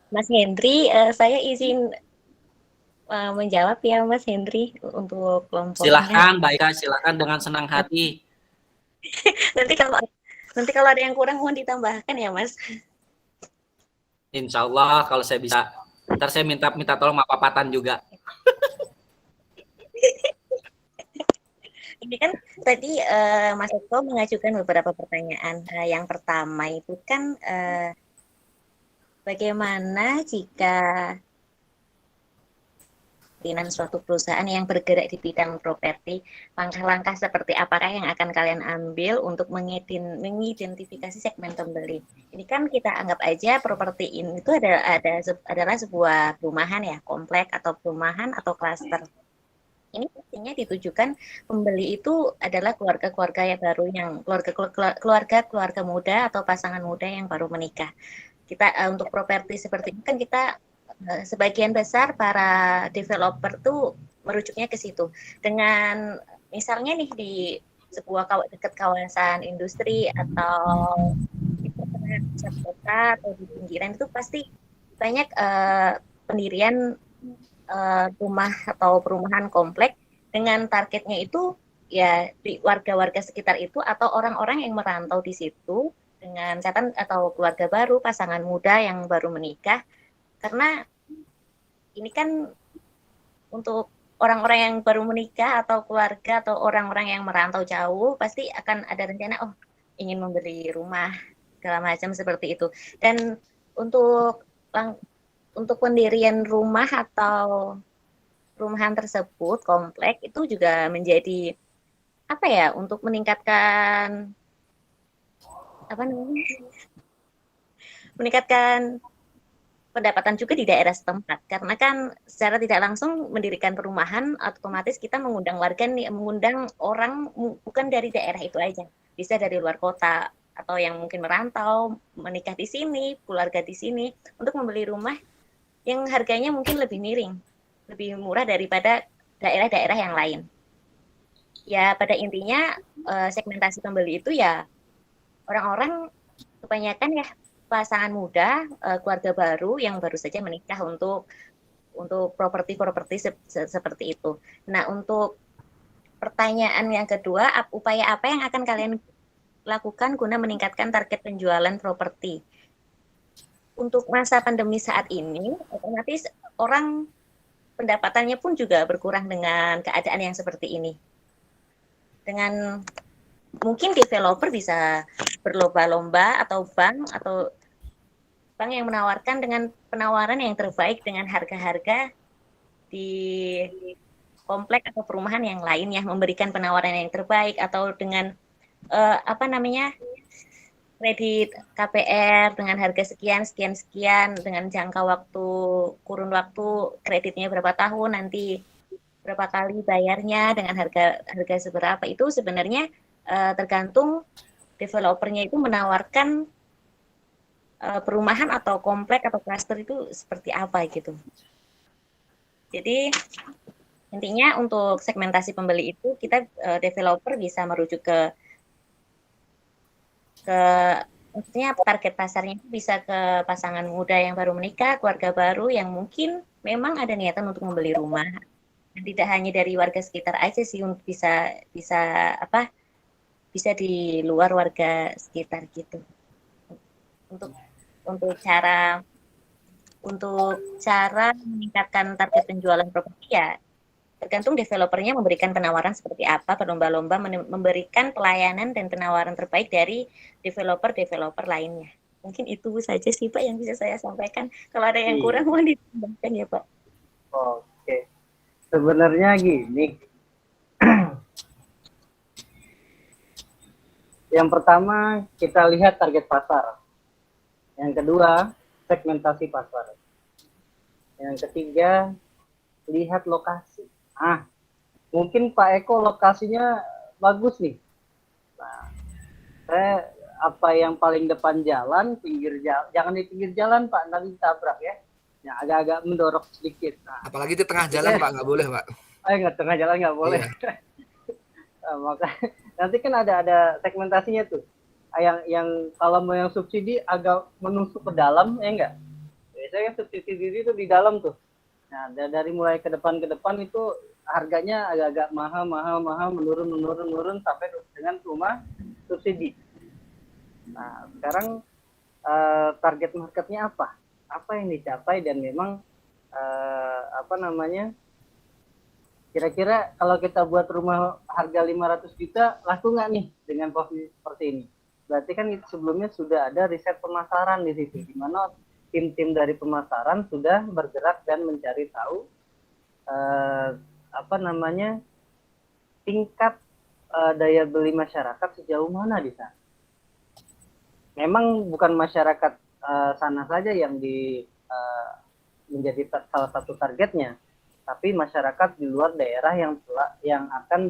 Mas Hendri, saya izin menjawab ya Mas Hendri untuk kelompoknya. Silakan, Mbak Ika, silakan dengan senang hati. nanti kalau ada yang kurang mohon ditambahkan ya Mas. Insya Allah kalau saya bisa, ntar saya minta tolong sama Papatan juga. Ini kan tadi Mas Eko mengajukan beberapa pertanyaan. Yang pertama itu kan bagaimana jika pimpinan suatu perusahaan yang bergerak di bidang properti, langkah-langkah seperti apakah yang akan kalian ambil untuk mengidentifikasi segmen pembeli? Ini kan kita anggap aja properti ini itu adalah sebuah perumahan ya, komplek atau perumahan atau klaster. Ini pastinya ditujukan pembeli itu adalah keluarga-keluarga yang baru, yang keluarga muda atau pasangan muda yang baru menikah. Kita untuk properti seperti ini kan kita sebagian besar para developer tuh merujuknya ke situ. Dengan misalnya nih di sebuah dekat kawasan industri atau di pusat kota atau di pinggiran itu pasti banyak pendirian rumah atau perumahan komplek dengan targetnya itu ya di warga-warga sekitar itu atau orang-orang yang merantau di situ dengan catatan atau keluarga baru, pasangan muda yang baru menikah. Karena ini kan untuk orang-orang yang baru menikah atau keluarga atau orang-orang yang merantau jauh pasti akan ada rencana ingin membeli rumah segala macam seperti itu. Dan untuk pendirian rumah atau perumahan tersebut komplek itu juga menjadi apa ya untuk meningkatkan pendapatan juga di daerah setempat, karena kan secara tidak langsung mendirikan perumahan otomatis kita mengundang orang bukan dari daerah itu aja, bisa dari luar kota atau yang mungkin merantau menikah di sini, keluarga di sini untuk membeli rumah yang harganya mungkin lebih miring, lebih murah daripada daerah-daerah yang lain. Ya pada intinya segmentasi pembeli itu ya orang-orang kebanyakan ya pasangan muda, keluarga baru yang baru saja menikah untuk properti seperti itu. Nah, untuk pertanyaan yang kedua, upaya apa yang akan kalian lakukan guna meningkatkan target penjualan properti? Untuk masa pandemi saat ini, otomatis orang pendapatannya pun juga berkurang dengan keadaan yang seperti ini. Dengan mungkin developer bisa berlomba-lomba atau bank yang menawarkan dengan penawaran yang terbaik dengan harga-harga di komplek atau perumahan yang lainnya, memberikan penawaran yang terbaik atau dengan kredit KPR dengan harga sekian dengan jangka waktu kurun waktu kreditnya berapa tahun, nanti berapa kali bayarnya dengan harga seberapa, itu sebenarnya tergantung developernya itu menawarkan perumahan atau komplek atau klaster itu seperti apa gitu. Jadi intinya untuk segmentasi pembeli itu kita developer bisa merujuk ke maksudnya target pasarnya bisa ke pasangan muda yang baru menikah, keluarga baru yang mungkin memang ada niatan untuk membeli rumah. Dan tidak hanya dari warga sekitar aja sih, bisa di luar warga sekitar gitu. Untuk cara meningkatkan target penjualan properti ya tergantung developernya memberikan penawaran seperti apa, berlomba-lomba memberikan pelayanan dan penawaran terbaik dari developer lainnya. Mungkin itu saja sih Pak yang bisa saya sampaikan. Kalau ada yang kurang mohon ditambahkan ya Pak. Oke. Sebenarnya gini. Yang pertama kita lihat target pasar. Yang kedua segmentasi pasar. Yang ketiga lihat lokasi. Mungkin Pak Eko lokasinya bagus nih. Nah, saya apa yang paling depan jalan, pinggir jalan, jangan di pinggir jalan Pak, nanti tabrak ya. Ya agak-agak mendorong sedikit. Nah, apalagi di tengah jalan Pak, nggak boleh Pak. Nggak, tengah jalan nggak boleh. Iya. Maka nanti kan ada segmentasinya tuh. Yang kalau mau yang subsidi agak menusuk ke dalam, ya enggak? Biasanya subsidi itu di dalam tuh. Nah, dari mulai ke depan itu harganya agak-agak mahal, menurun sampai dengan rumah subsidi. Nah, sekarang target marketnya apa? Apa yang dicapai dan memang kira-kira kalau kita buat rumah harga 500 juta laku nggak nih dengan posisi seperti ini? Berarti kan sebelumnya sudah ada riset pemasaran di situ, di mana tim-tim dari pemasaran sudah bergerak dan mencari tahu tingkat daya beli masyarakat sejauh mana di sana. Memang bukan masyarakat sana saja yang menjadi salah satu targetnya, tapi masyarakat di luar daerah yang akan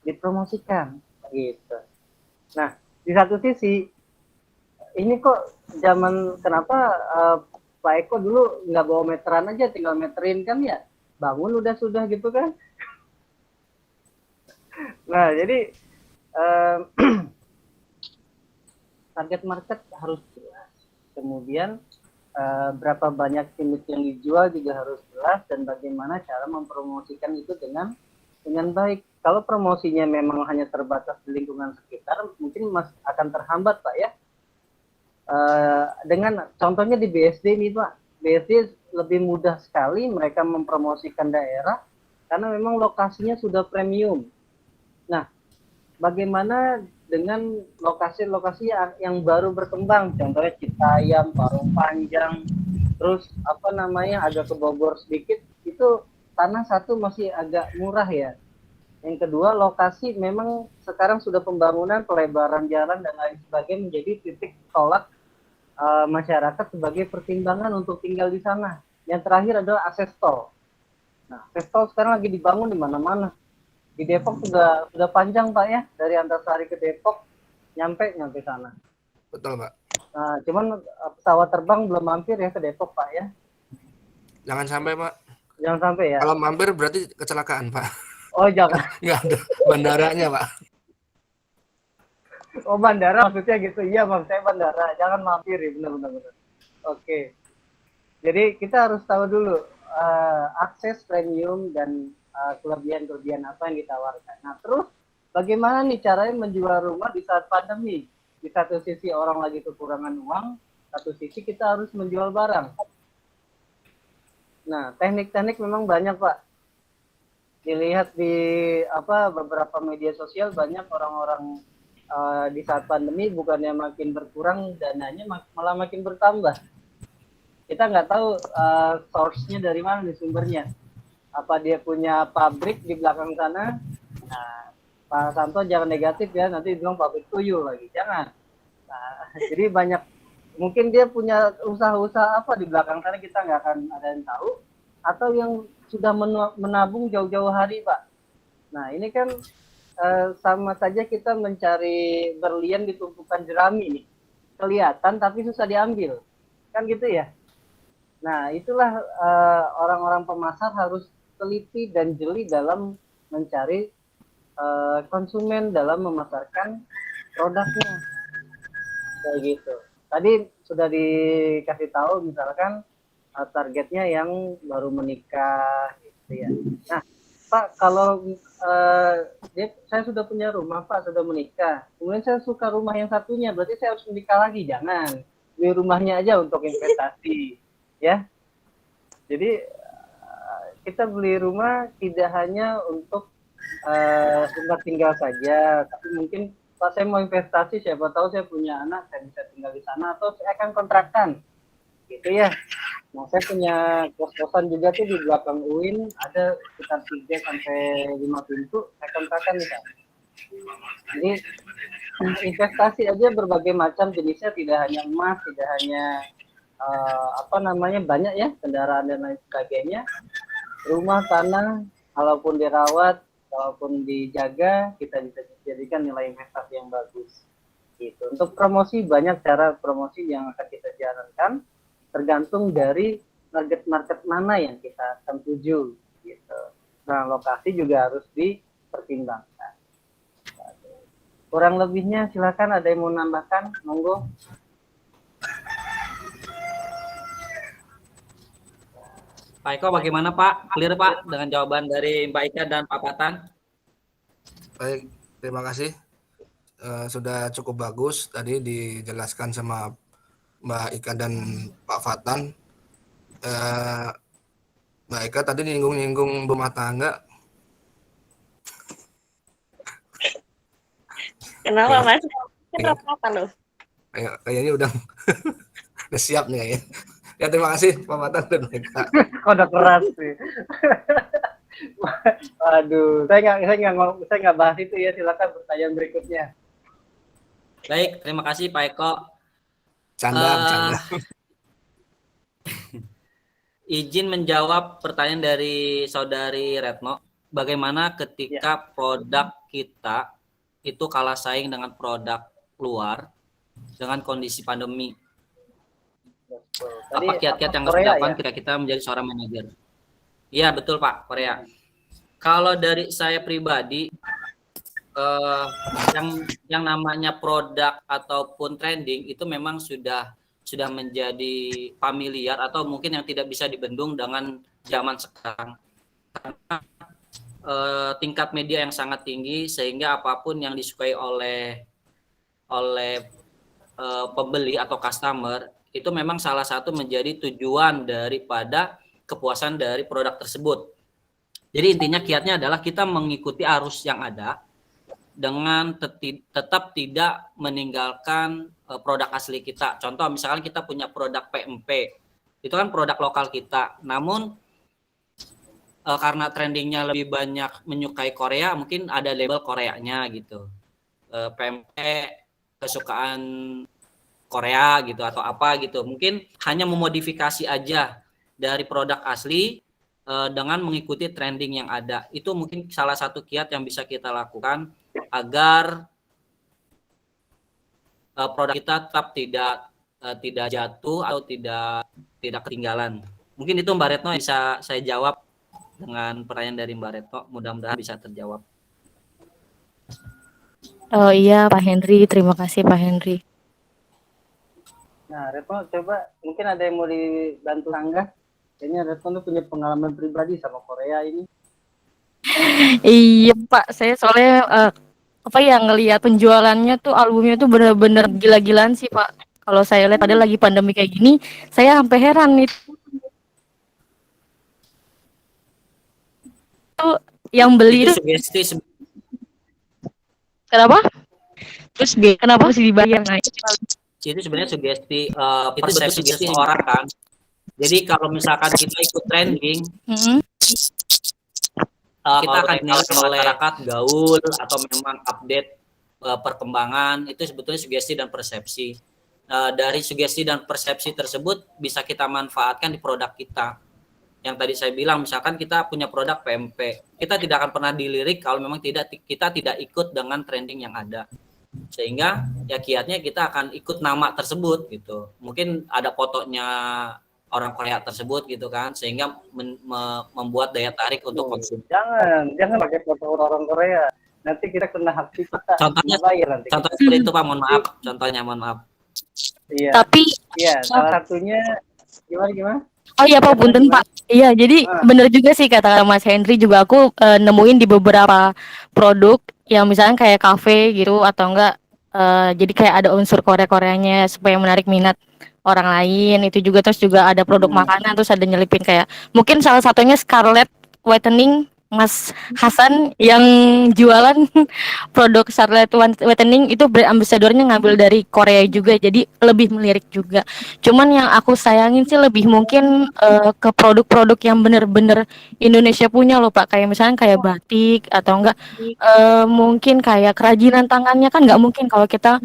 dipromosikan gitu. Nah, di satu sisi ini kok kenapa Pak Eko dulu nggak bawa meteran aja, tinggal meterin kan ya, bangun sudah gitu kan. Nah, jadi target market harus jelas. Kemudian berapa banyak unit yang dijual juga harus jelas, dan bagaimana cara mempromosikan itu dengan baik. Kalau promosinya memang hanya terbatas di lingkungan sekitar, mungkin akan terhambat Pak ya. Dengan contohnya di BSD ini Pak, BSD lebih mudah sekali mereka mempromosikan daerah karena memang lokasinya sudah premium. Nah, bagaimana dengan lokasi-lokasi yang baru berkembang, contohnya Citayam, Parung Panjang, terus agak ke Bogor sedikit, itu tanah satu masih agak murah ya. Yang kedua, lokasi memang sekarang sudah pembangunan, pelebaran jalan dan lain sebagainya menjadi titik tolak masyarakat sebagai pertimbangan untuk tinggal di sana. Yang terakhir adalah akses tol. Nah, akses tol sekarang lagi dibangun di mana-mana. Di Depok sudah panjang Pak ya, dari Antasari ke Depok nyampe sana. Betul Pak. Nah, cuman pesawat terbang belum mampir ya ke Depok Pak ya. Jangan sampai Pak. Jangan sampai ya. Kalau mampir berarti kecelakaan Pak. Oh jangan. Nggak ada bandaranya Pak. Oh bandara maksudnya gitu. Iya Bang, saya bandara. Jangan mampir ya, benar. Oke. Jadi kita harus tahu dulu akses premium dan kelebihan-kelebihan apa yang ditawarkan. Nah, terus bagaimana nih caranya menjual rumah di saat pandemi? Di satu sisi orang lagi kekurangan uang, satu sisi kita harus menjual barang. Nah, teknik-teknik memang banyak, Pak. Dilihat di beberapa media sosial, banyak orang-orang di saat pandemi bukannya makin berkurang dananya, malah makin bertambah. Kita nggak tahu source-nya dari mana, nih sumbernya. Apa dia punya pabrik di belakang sana? Nah, Pak Santo jangan negatif ya, nanti bilang pabrik tuyul lagi, jangan. Nah, jadi banyak, mungkin dia punya usaha-usaha apa di belakang sana, kita nggak akan ada yang tahu, atau yang sudah menabung jauh-jauh hari Pak. Nah ini kan sama saja kita mencari berlian di tumpukan jerami nih, kelihatan tapi susah diambil, kan gitu ya. Nah itulah orang-orang pemasar harus teliti dan jeli dalam mencari konsumen dalam memasarkan produknya, kayak gitu. Tadi sudah dikasih tahu misalkan targetnya yang baru menikah, gitu ya. Nah, Pak, kalau saya sudah punya rumah, Pak, sudah menikah, kemudian saya suka rumah yang satunya, berarti saya harus menikah lagi? Jangan, beli rumahnya aja untuk investasi, ya. Jadi kita beli rumah tidak hanya untuk tempat tinggal saja, tapi mungkin Pak saya mau investasi, siapa tahu saya punya anak, saya bisa tinggal di sana, atau saya akan kontrakkan, gitu ya. Nah, saya punya kos-kosan juga tuh di belakang UIN, ada sekitar 3 sampai 5 pintu, saya kontrakkan nih Pak. Jadi investasi aja berbagai macam jenisnya, tidak hanya emas, tidak hanya banyak ya, kendaraan dan lain sebagainya. Rumah, tanah, walaupun dirawat, walaupun dijaga, kita bisa jadikan nilai investasi yang bagus. Gitu. Untuk promosi, banyak cara promosi yang akan kita jalankan, tergantung dari target market mana yang kita akan tuju. Gitu. Nah, lokasi juga harus dipertimbangkan. Kurang lebihnya silakan, ada yang mau nambahkan, monggo. Pak Eko bagaimana Pak? Clear Pak dengan jawaban dari Mbak Ika dan Pak Patan? Baik, terima kasih. Sudah cukup bagus tadi dijelaskan sama Mbak Ika dan Pak Fatan. Mbak Ika tadi nyinggung rumah tangga. Kenapa Mas? Kenapa apa loh? Kayaknya udah siap nih kayaknya. Ya terima kasih Pak Fatan dan Mbak Ika. Kode keras sih. Aduh, saya nggak bahas itu ya. Silakan pertanyaan berikutnya. Baik, terima kasih Pak Eko. Canda. Izin menjawab pertanyaan dari Saudari Retno. Bagaimana ketika produk kita itu kalah saing dengan produk luar dengan kondisi pandemi? Apa kiat-kiat yang harus dilakukan ketika kita menjadi seorang manajer? Iya betul Pak, Korea. Kalau dari saya pribadi, yang namanya produk ataupun trending itu memang sudah menjadi familiar atau mungkin yang tidak bisa dibendung dengan zaman sekarang. Karena tingkat media yang sangat tinggi sehingga apapun yang disukai oleh pembeli atau customer itu memang salah satu menjadi tujuan daripada kepuasan dari produk tersebut. Jadi intinya kiatnya adalah kita mengikuti arus yang ada dengan tetap tidak meninggalkan produk asli kita. Contoh misalkan kita punya produk PMP, itu kan produk lokal kita. Namun karena trendingnya lebih banyak menyukai Korea, mungkin ada label Koreanya gitu. PMP kesukaan Korea gitu atau apa gitu. Mungkin hanya memodifikasi aja dari produk asli dengan mengikuti trending yang ada. Itu mungkin salah satu kiat yang bisa kita lakukan agar produk kita tetap tidak jatuh atau tidak ketinggalan. Mungkin itu Mbak Retno bisa saya jawab dengan pertanyaan dari Mbak Retno. Mudah-mudahan bisa terjawab. Oh iya Pak Henry, terima kasih Pak Henry. Nah, Retno coba mungkin ada yang mau dibantu Angga. Kayaknya Retno punya pengalaman pribadi sama Korea ini. Iya Pak, saya soalnya ngelihat penjualannya tuh albumnya tuh bener-bener gila-gilaan sih Pak. Kalau saya lihat padahal lagi pandemi kayak gini, saya sampai heran nih. Tuh yang beli itu sugesti. Kenapa? Terus kenapa mesti dibayar? Nah, itu sebenarnya sugesti persepsi orang kan. Jadi kalau misalkan kita ikut trending, kita akan dinilai masyarakat gaul atau memang update perkembangan. Itu sebetulnya sugesti dan persepsi. Dari sugesti dan persepsi tersebut bisa kita manfaatkan di produk kita. Yang tadi saya bilang, misalkan kita punya produk PMP, kita tidak akan pernah dilirik kalau memang kita tidak ikut dengan trending yang ada. Sehingga ya kiatnya kita akan ikut nama tersebut gitu. Mungkin ada fotonya orang Korea tersebut gitu kan, sehingga membuat daya tarik untuk konsumsi. Jangan pakai foto orang Korea. Nanti kita kena hak cipta. Contohnya seperti itu Pak, mohon maaf. Contohnya mohon maaf. Iya. Tapi salah satunya gimana? Oh iya Pak, punten Pak. Iya, jadi bener juga sih kata Mas Henry, juga aku nemuin di beberapa produk yang misalnya kayak kafe gitu atau enggak jadi kayak ada unsur Korea-Koreanya supaya menarik minat orang lain. Itu juga, terus juga ada produk makanan, terus ada nyelipin kayak mungkin salah satunya Scarlett Whitening Mas Hasan yang jualan produk Charlotte Whitening itu brand ambassador-nya ngambil dari Korea juga, jadi lebih melirik juga. Cuman yang aku sayangin sih lebih mungkin ke produk-produk yang bener-bener Indonesia punya loh Pak, kayak misalnya kayak batik atau enggak mungkin kayak kerajinan tangannya kan nggak mungkin kalau kita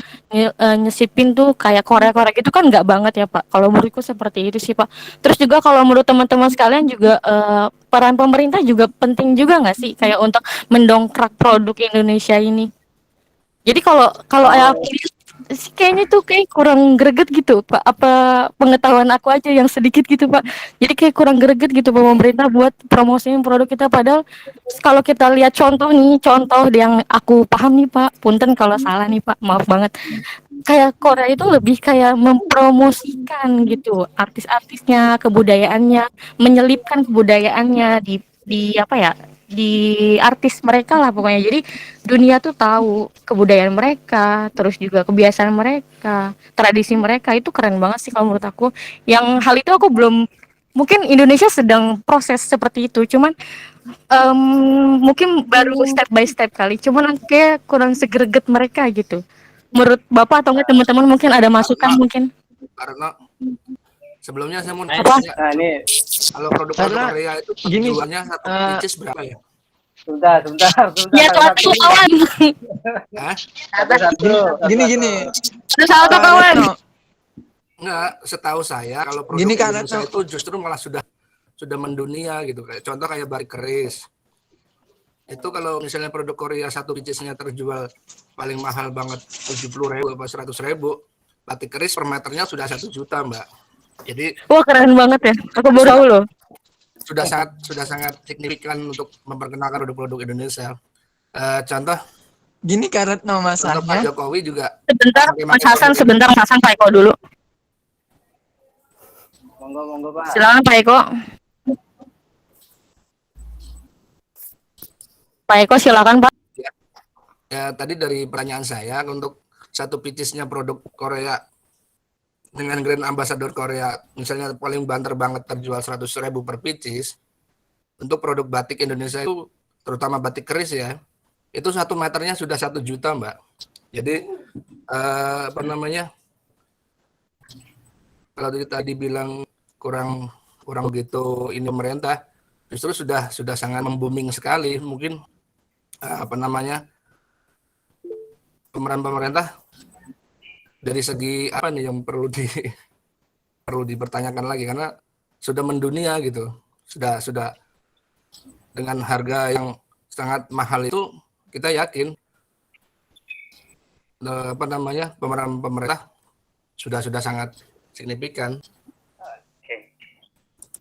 nyesipin tuh kayak Korea-Korea gitu kan nggak banget ya Pak. Kalau menurutku seperti itu sih Pak. Terus juga kalau menurut teman-teman sekalian juga peran pemerintah juga penting juga nggak sih kayak untuk mendongkrak produk Indonesia ini. Jadi kalau kalau Oh, sih kayaknya tuh kayak kurang greget gitu Pak. Apa pengetahuan aku aja yang sedikit gitu Pak. Jadi kayak kurang greget gitu Pak pemerintah buat promosiin produk kita padahal kalau kita lihat contoh nih, contoh yang aku paham nih Pak. Punten kalau salah nih Pak, maaf banget. Kayak Korea itu lebih kayak mempromosikan gitu artis-artisnya, kebudayaannya, menyelipkan kebudayaannya di apa ya? Di artis mereka lah pokoknya. Jadi dunia tuh tahu kebudayaan mereka, terus juga kebiasaan mereka, tradisi mereka itu keren banget sih kalau menurut aku. Yang hal itu aku belum mungkin Indonesia sedang proses seperti itu, cuman mungkin baru step by step kali. Cuman kayak kurang segreget mereka gitu. Menurut Bapak atau enggak teman-teman mungkin ada masukan mungkin? Karena sebelumnya saya mau Apa? nanya, nah ini kalau produk-produk Karena Korea itu gini, penjualannya satu pieces berapa ya? sebentar, Ya satu-satu, satu kawan. Hah? satu-satu, gini. Satu Kak kawan. Retno, Enggak, setahu saya kalau produk gini Kak Indonesia Retno. itu justru malah sudah mendunia gitu. Kayak contoh kayak batik keris. Itu kalau misalnya produk Korea satu piecesnya terjual paling mahal banget 70.000 atau 100.000, batik keris per meternya sudah 1 juta Mbak. Jadi Wah keren banget ya. Aku baru tahu loh. sudah sangat signifikan untuk memperkenalkan produk-produk Indonesia. Contoh Gini Kak Retno Pak masalahnya. Jokowi juga Sebentar pakai Mas produk Hasan, Indonesia. sebentar Mas Hasan Pak Eko dulu. monggo Pak. Silakan Pak Eko. Pak Eko silakan Pak. Ya, tadi dari pertanyaan saya untuk satu piecesnya produk Korea dengan brand ambassador Korea, misalnya paling banter banget terjual 100.000 per pieces, untuk produk batik Indonesia itu, terutama batik keris ya, itu 1 meternya sudah 1 juta Mbak. Jadi apa namanya? Kalau tadi bilang kurang begitu ini pemerintah, justru sudah sangat membooming sekali. Mungkin apa namanya? Pemeran pemerintah dari segi apa nih yang perlu dipertanyakan lagi karena sudah mendunia gitu. Sudah dengan harga yang sangat mahal itu kita yakin apa namanya pemeran pemerintah sudah sangat signifikan. Oke,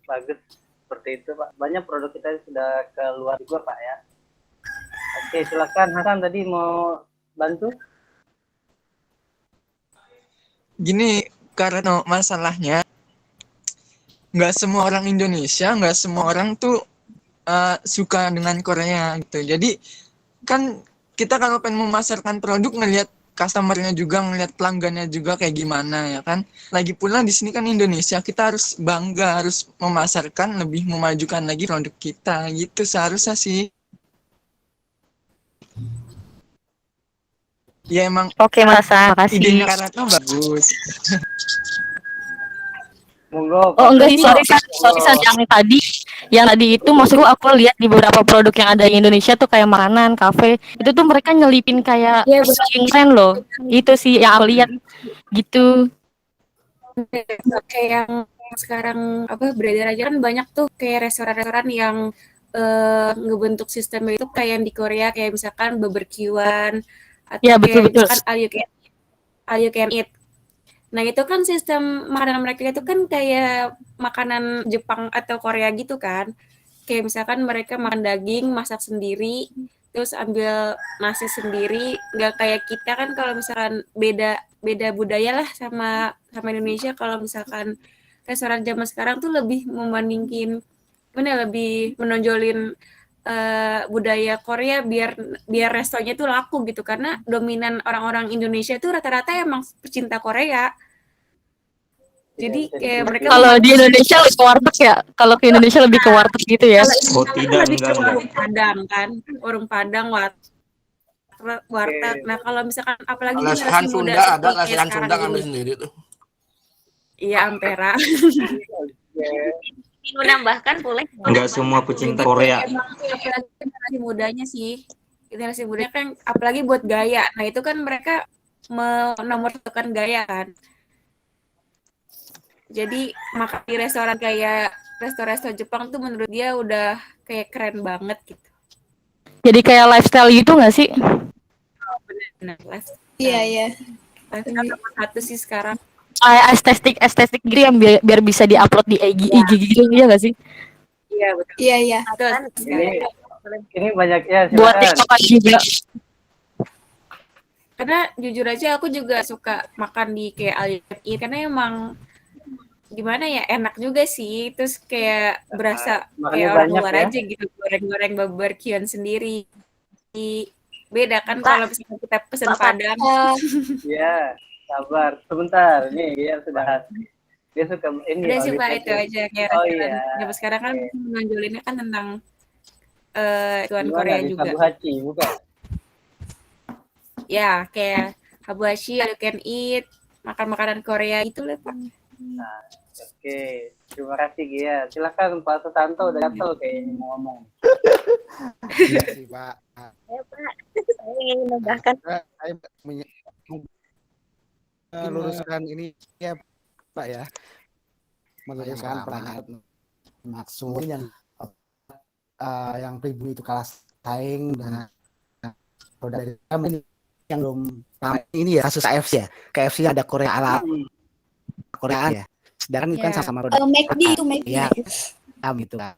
bagus seperti itu Pak. Banyak produk kita sudah keluar juga Pak ya. Oke, silakan Hasan tadi mau bantu. Gini karena masalahnya nggak semua orang Indonesia, nggak semua orang tuh suka dengan Korea gitu. Jadi kan kita kalau pengen memasarkan produk ngelihat customernya juga, ngelihat pelanggannya juga kayak gimana ya kan. Lagi pula di sini kan Indonesia, kita harus bangga, harus memasarkan, lebih memajukan lagi produk kita gitu seharusnya sih. Ya emang Oke Mas Hasan, makasih. idenya karena bagus. Monggo. Oh enggak sih, sorry San, yang tadi itu maksudku aku lihat di beberapa produk yang ada di Indonesia tuh kayak makanan, kafe, itu tuh mereka nyelipin kayak Iya, keren loh. Itu sih yang aku lihat gitu. kayak yang sekarang apa beredar aja kan banyak tuh kayak restoran-restoran yang ngebentuk sistemnya itu kayak yang di Korea kayak misalkan barbekyuan atau Ya kayak betul-betul. misalkan all you can eat. Nah itu kan sistem makanan mereka itu kan kayak makanan Jepang atau Korea gitu kan. Kayak misalkan mereka makan daging, masak sendiri, terus ambil nasi sendiri. Nggak kayak kita kan kalau misalkan beda budaya lah sama Indonesia. Kalau misalkan restoran zaman sekarang tuh lebih membandingin, lebih menonjolin budaya Korea biar restonya tuh laku gitu karena dominan orang-orang Indonesia tuh rata-rata emang pecinta Korea. Jadi kayak mereka Kalau di Indonesia lebih ke warteg ya? Kalau ke Indonesia lebih ke warteg gitu ya? Kalau Oh Indonesia tidak, lebih ke enggak. warung Padang kan, warung Padang, warteg. Nah kalau misalkan apalagi generasi Lesehan muda Sunda ada, seperti kayak lesehan sekarang Sunda ngambil ini. sendiri tuh. Iya, Ampera. Ingin menambahkan boleh? Enggak semua pecinta Jadi Korea. emang apalagi generasi mudanya sih. Generasi mudanya kan apalagi buat gaya. Nah itu kan mereka menomorsatukan gaya kan. Jadi makan di restoran kayak resto-resto Jepang tuh menurut dia udah kayak keren banget gitu. Jadi kayak lifestyle gitu nggak sih? Oh, benar. Iya. Lifestyle nomor satu sih sekarang. Estetik gitu yang biar bisa diupload di IG gitu, iya nggak sih? Iya betul. Iya. Betul sekali. Ini banyak ya, Buat silakan. TikTok juga. Karena jujur aja aku juga suka makan di kayak all you can eat karena emang gimana ya, enak juga sih. Terus kayak berasa Makannya kayak orang banyak luar ya. aja gitu, goreng-goreng barbekyuan sendiri. Beda kan Pak. kalau misalnya kita pesen Pak. Padang. Ya, sabar. Sebentar. Nih, dia suka ini. Ada sih all you Pak, can itu eat. aja kayak Oh restoran iya. zaman sekarang kan menonjolinnya kan tentang tuan Gimana Korea di juga. Sabuhachi, bukan? Ya, kayak habuashi, all you can eat, makan makanan Korea itu lah Pak. Nah, oke. Terima kasih Gia. Silakan Pak Susanto, udah gatel kayaknya mau ngomong. Iya sih Pak. Ya, Pak. Saya ingin menambahkan. Saya meluruskan ini ya Pak ya. Meluruskan pertanyaan maksud yang pribumi itu kalah saing dan produk dari kami yang belum ini ya kasus KFC ya. KFC ada Korea ala Korea ya. Sedangkan itu kan sama produk. McD itu McD. Iya. Gitu kan.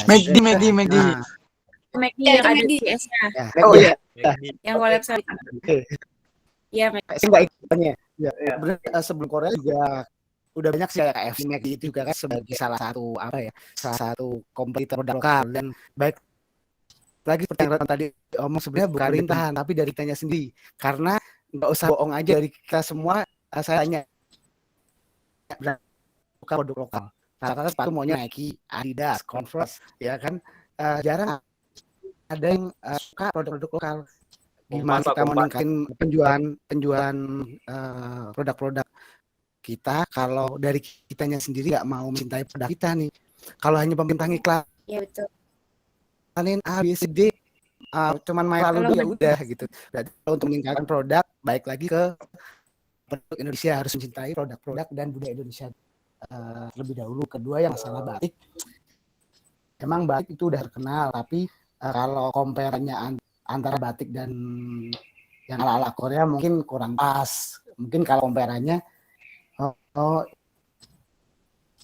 McD. Nah, McD Ya, yang ada McD. CS-nya. ya, oh iya. Yang website. Iya, McD. Saya nggak ikutnya. Ya, sebelum Korea juga udah banyak sih kayak KFC, McD itu juga kan sebagai salah satu kompetitor produk lokal dan baik lagi seperti yang tadi omong sebenarnya bukan rintahan tapi dari kitanya sendiri karena nggak usah bohong aja dari kita semua saya tanya produk lokal rata-rata sepatu maunya Nike, Adidas, Converse ya kan jarang ada yang suka produk-produk lokal gimana kita mau meningkatkan penjualan produk-produk kita kalau dari kitanya sendiri nggak mau mencintai produk kita nih kalau hanya pemerintah ngiklan Iya betul. kalian A, B, C, D cuman main lalu ya udah gitu. Berarti untuk meningkatkan produk baik lagi ke produk Indonesia harus mencintai produk-produk dan budaya Indonesia terlebih dahulu. Kedua yang masalah batik, emang batik itu udah terkenal tapi kalau compare-nya antara batik dan yang ala-ala Korea mungkin kurang pas. Mungkin kalau compare-nya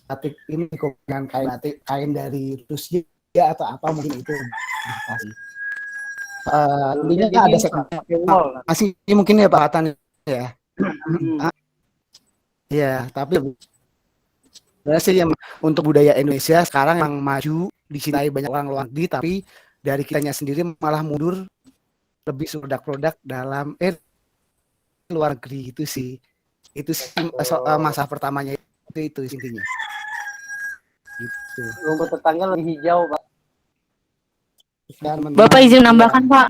batik ini dengan kain dari Rusia atau apa mungkin itu intinya ada masih mungkin ya Pak Hatan ya ya tapi sih yang untuk budaya Indonesia sekarang yang maju dicintai banyak orang luar negeri tapi dari kitanya sendiri malah mundur lebih produk-produk dalam luar negeri itu sih masa pertamanya itu intinya. Gitu. Rumput tetangga lebih hijau, Pak. Bapak izin menambahkan, Pak.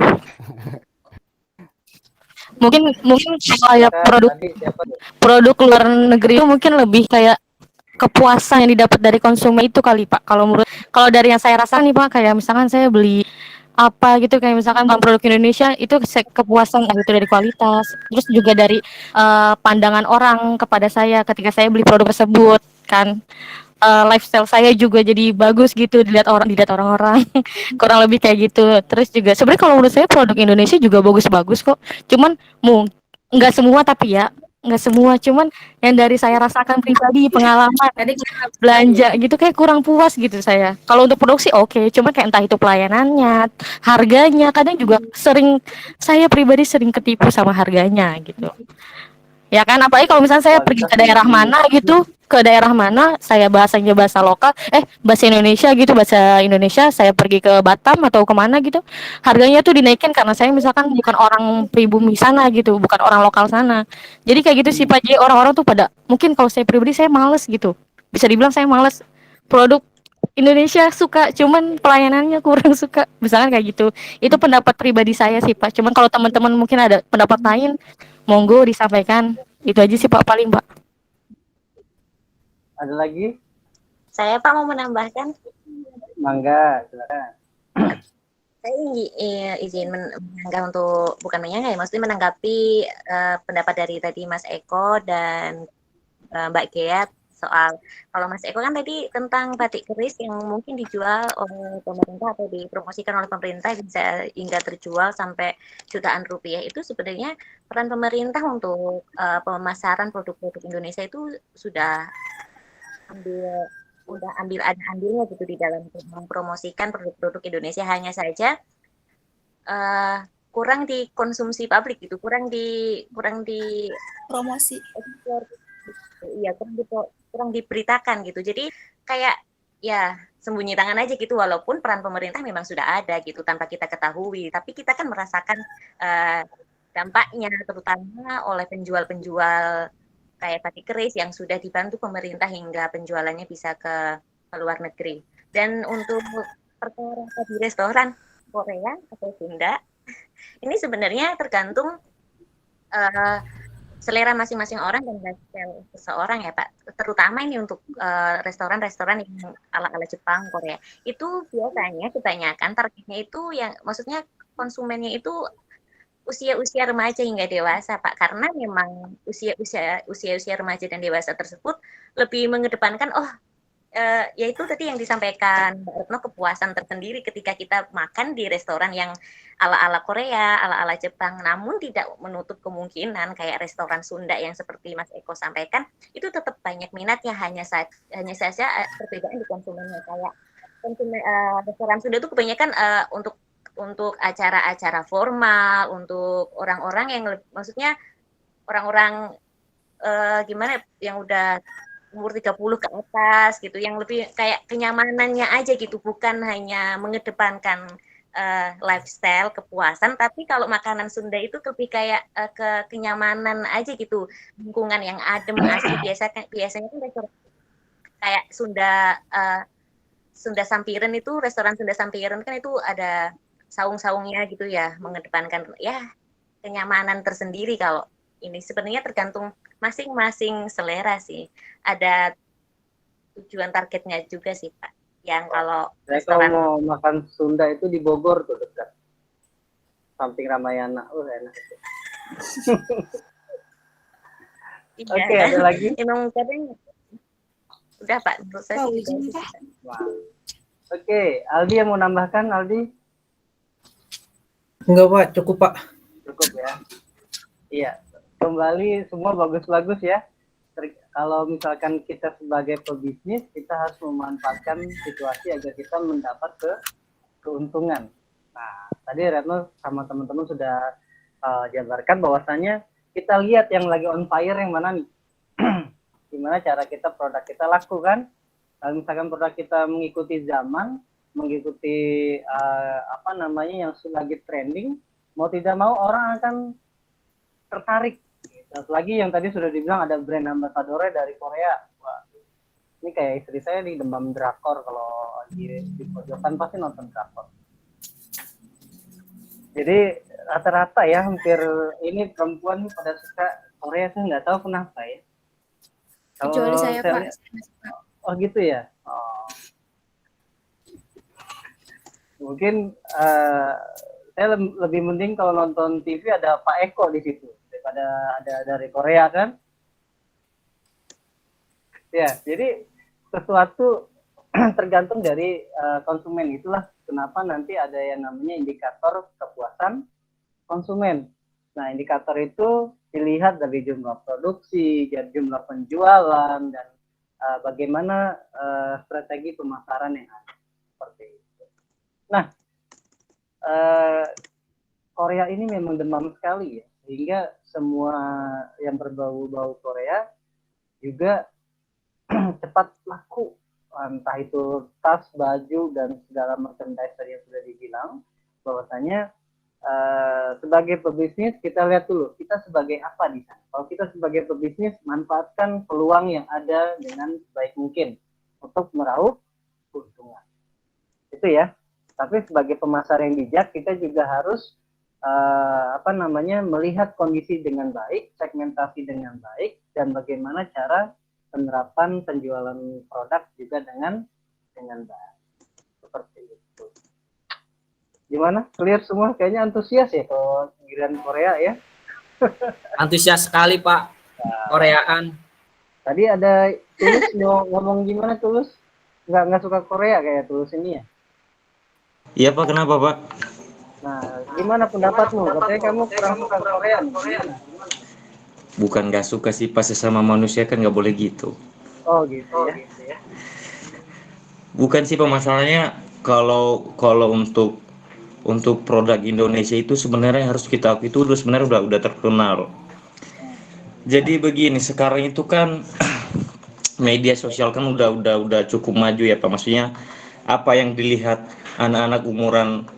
Mungkin kayak produk luar negeri itu mungkin lebih kayak kepuasan yang didapat dari konsumen itu kali Pak. Kalau dari yang saya rasakan nih Pak, kayak misalkan saya beli apa gitu kayak misalkan produk Indonesia itu kepuasan itu dari kualitas, terus juga dari pandangan orang kepada saya ketika saya beli produk tersebut kan. Lifestyle saya juga jadi bagus gitu dilihat orang-orang kurang lebih kayak gitu. Terus juga sebenarnya kalau menurut saya produk Indonesia juga bagus-bagus kok. Cuman nggak semua tapi ya nggak semua. Cuman yang dari saya rasakan pribadi pengalaman belanja gitu kayak kurang puas gitu saya. Kalau untuk produksi oke, cuma kayak entah itu pelayanannya, harganya kadang juga saya pribadi sering ketipu sama harganya gitu. Ya kan, apalagi kalau misalnya saya pergi ke daerah mana gitu, ke daerah mana saya bahasanya bahasa lokal, bahasa Indonesia gitu, bahasa Indonesia, saya pergi ke Batam atau kemana gitu, harganya tuh dinaikin karena saya misalkan bukan orang pribumi sana gitu, bukan orang lokal sana. Jadi kayak gitu sih Pak, jadi orang-orang tuh pada, mungkin kalau saya pribadi saya males gitu, bisa dibilang saya males produk Indonesia suka, cuman pelayanannya kurang suka, misalkan kayak gitu. Itu pendapat pribadi saya sih Pak, cuman kalau teman-teman mungkin ada pendapat lain, monggo disampaikan. Itu aja sih Pak paling Pak. Ada lagi? Saya Pak mau menambahkan. Mangga, silakan. Saya izin menyanggah untuk, bukan menyanggah ya, maksudnya menanggapi pendapat dari tadi Mas Eko dan Mbak Gea soal, kalau Mas Eko kan tadi tentang batik keris yang mungkin dijual oleh pemerintah atau dipromosikan oleh pemerintah bisa hingga terjual sampai jutaan rupiah. Itu sebenarnya peran pemerintah untuk pemasaran produk-produk Indonesia itu sudah ada andilnya gitu di dalam mempromosikan produk-produk Indonesia, hanya saja kurang dikonsumsi publik gitu, kurang di promosi. Iya, kurang diberitakan gitu. Jadi kayak ya sembunyi tangan aja gitu, walaupun peran pemerintah memang sudah ada gitu tanpa kita ketahui, tapi kita kan merasakan dampaknya terutama oleh penjual-penjual kayak batik keris yang sudah dibantu pemerintah hingga penjualannya bisa ke luar negeri. Dan untuk perkara di restoran Korea atau Sunda, ini sebenarnya tergantung selera masing-masing orang dan lifestyle seseorang ya Pak. Terutama ini untuk restoran-restoran yang ala-ala Jepang, Korea. Itu biasanya kebanyakan targetnya itu yang, maksudnya konsumennya itu usia-usia remaja hingga dewasa Pak. Karena memang usia-usia remaja dan dewasa tersebut lebih mengedepankan yaitu tadi yang disampaikan Mbak Retno, kepuasan tersendiri ketika kita makan di restoran yang ala-ala Korea, ala-ala Jepang, namun tidak menutup kemungkinan kayak restoran Sunda yang seperti Mas Eko sampaikan, itu tetap banyak minatnya, hanya saja perbedaan di konsumennya. Kayak restoran Sunda itu kebanyakan untuk acara-acara formal, untuk orang-orang yang maksudnya orang-orang gimana yang udah umur 30 ke atas gitu, yang lebih kayak kenyamanannya aja gitu, bukan hanya mengedepankan lifestyle, kepuasan, tapi kalau makanan Sunda itu lebih kayak ke kenyamanan aja gitu, lingkungan yang adem, asri. Biasanya kan restoran kayak Sunda Sampiren itu, restoran Sunda Sampiren kan itu ada saung-saungnya gitu ya, mengedepankan ya kenyamanan tersendiri. Kalau ini sebenarnya tergantung masing-masing selera sih. Ada tujuan targetnya juga sih Pak. Yang kalau restoran mau makan Sunda itu di Bogor tuh dekat. Samping Ramayana. Enak itu. Iya, Oke, ada lagi? Emang kadang udah Pak, menurut saya sih. Oke, Aldi yang mau nambahkan, Aldi? Enggak Pak, cukup Pak. Cukup ya. Iya, kembali semua bagus-bagus ya. Kalau misalkan kita sebagai pebisnis, kita harus memanfaatkan situasi agar kita mendapat keuntungan. Nah, tadi Retno sama teman-teman sudah jabarkan bahwasannya kita lihat yang lagi on fire yang mana nih. Gimana cara produk kita laku kan? Kalau misalkan produk kita mengikuti zaman, mengikuti yang lagi trending, mau tidak mau orang akan tertarik. Satu lagi yang tadi sudah dibilang ada brand ambassador dari Korea. Wah, ini kayak istri saya di demam drakor, kalau di pojokan pasti nonton drakor. Jadi rata-rata ya hampir ini perempuan pada suka Korea, saya nggak tahu kenapa ya. Kecuali saya Pak. Oh gitu ya. Oh. Mungkin saya lebih mending kalau nonton TV ada Pak Eko di situ daripada ada dari Korea kan. Ya, jadi sesuatu tergantung dari konsumen. Itulah kenapa nanti ada yang namanya indikator kepuasan konsumen. Nah, indikator itu dilihat dari jumlah produksi, jumlah penjualan, dan bagaimana strategi pemasaran yang ada. Seperti itu. Nah, Korea ini memang demam sekali ya. sehingga semua yang berbau-bau Korea juga cepat laku, entah itu tas, baju, dan segala merchandise yang sudah dibilang. Bahwasanya sebagai pebisnis kita lihat dulu kita sebagai apa di sana. Kalau kita sebagai pebisnis, manfaatkan peluang yang ada dengan sebaik mungkin untuk meraup keuntungan. Itu ya. Tapi sebagai pemasar yang bijak, kita juga harus melihat kondisi dengan baik, segmentasi dengan baik, dan bagaimana cara penerapan penjualan produk juga dengan baik. Seperti itu. Gimana? Clear semua? Kayaknya antusias ya kalau giliran Korea ya. Antusias sekali Pak. Koreaan. Tadi ada Tulus mau ngomong gimana Tulus? Nggak suka Korea kayak Tulus ini ya? Iya Pak, kenapa Pak? Nah, gimana pendapatmu? Katanya kamu kurang suka Korea. Bukan nggak suka sih, pas sesama manusia kan nggak boleh gitu. Oh gitu ya. Bukan sih pemasalahnya, kalau untuk produk Indonesia itu sebenarnya harus kita akui itu sebenarnya udah terkenal. Jadi begini, sekarang itu kan media sosial kan udah cukup maju ya Pak. Maksudnya apa yang dilihat anak-anak umuran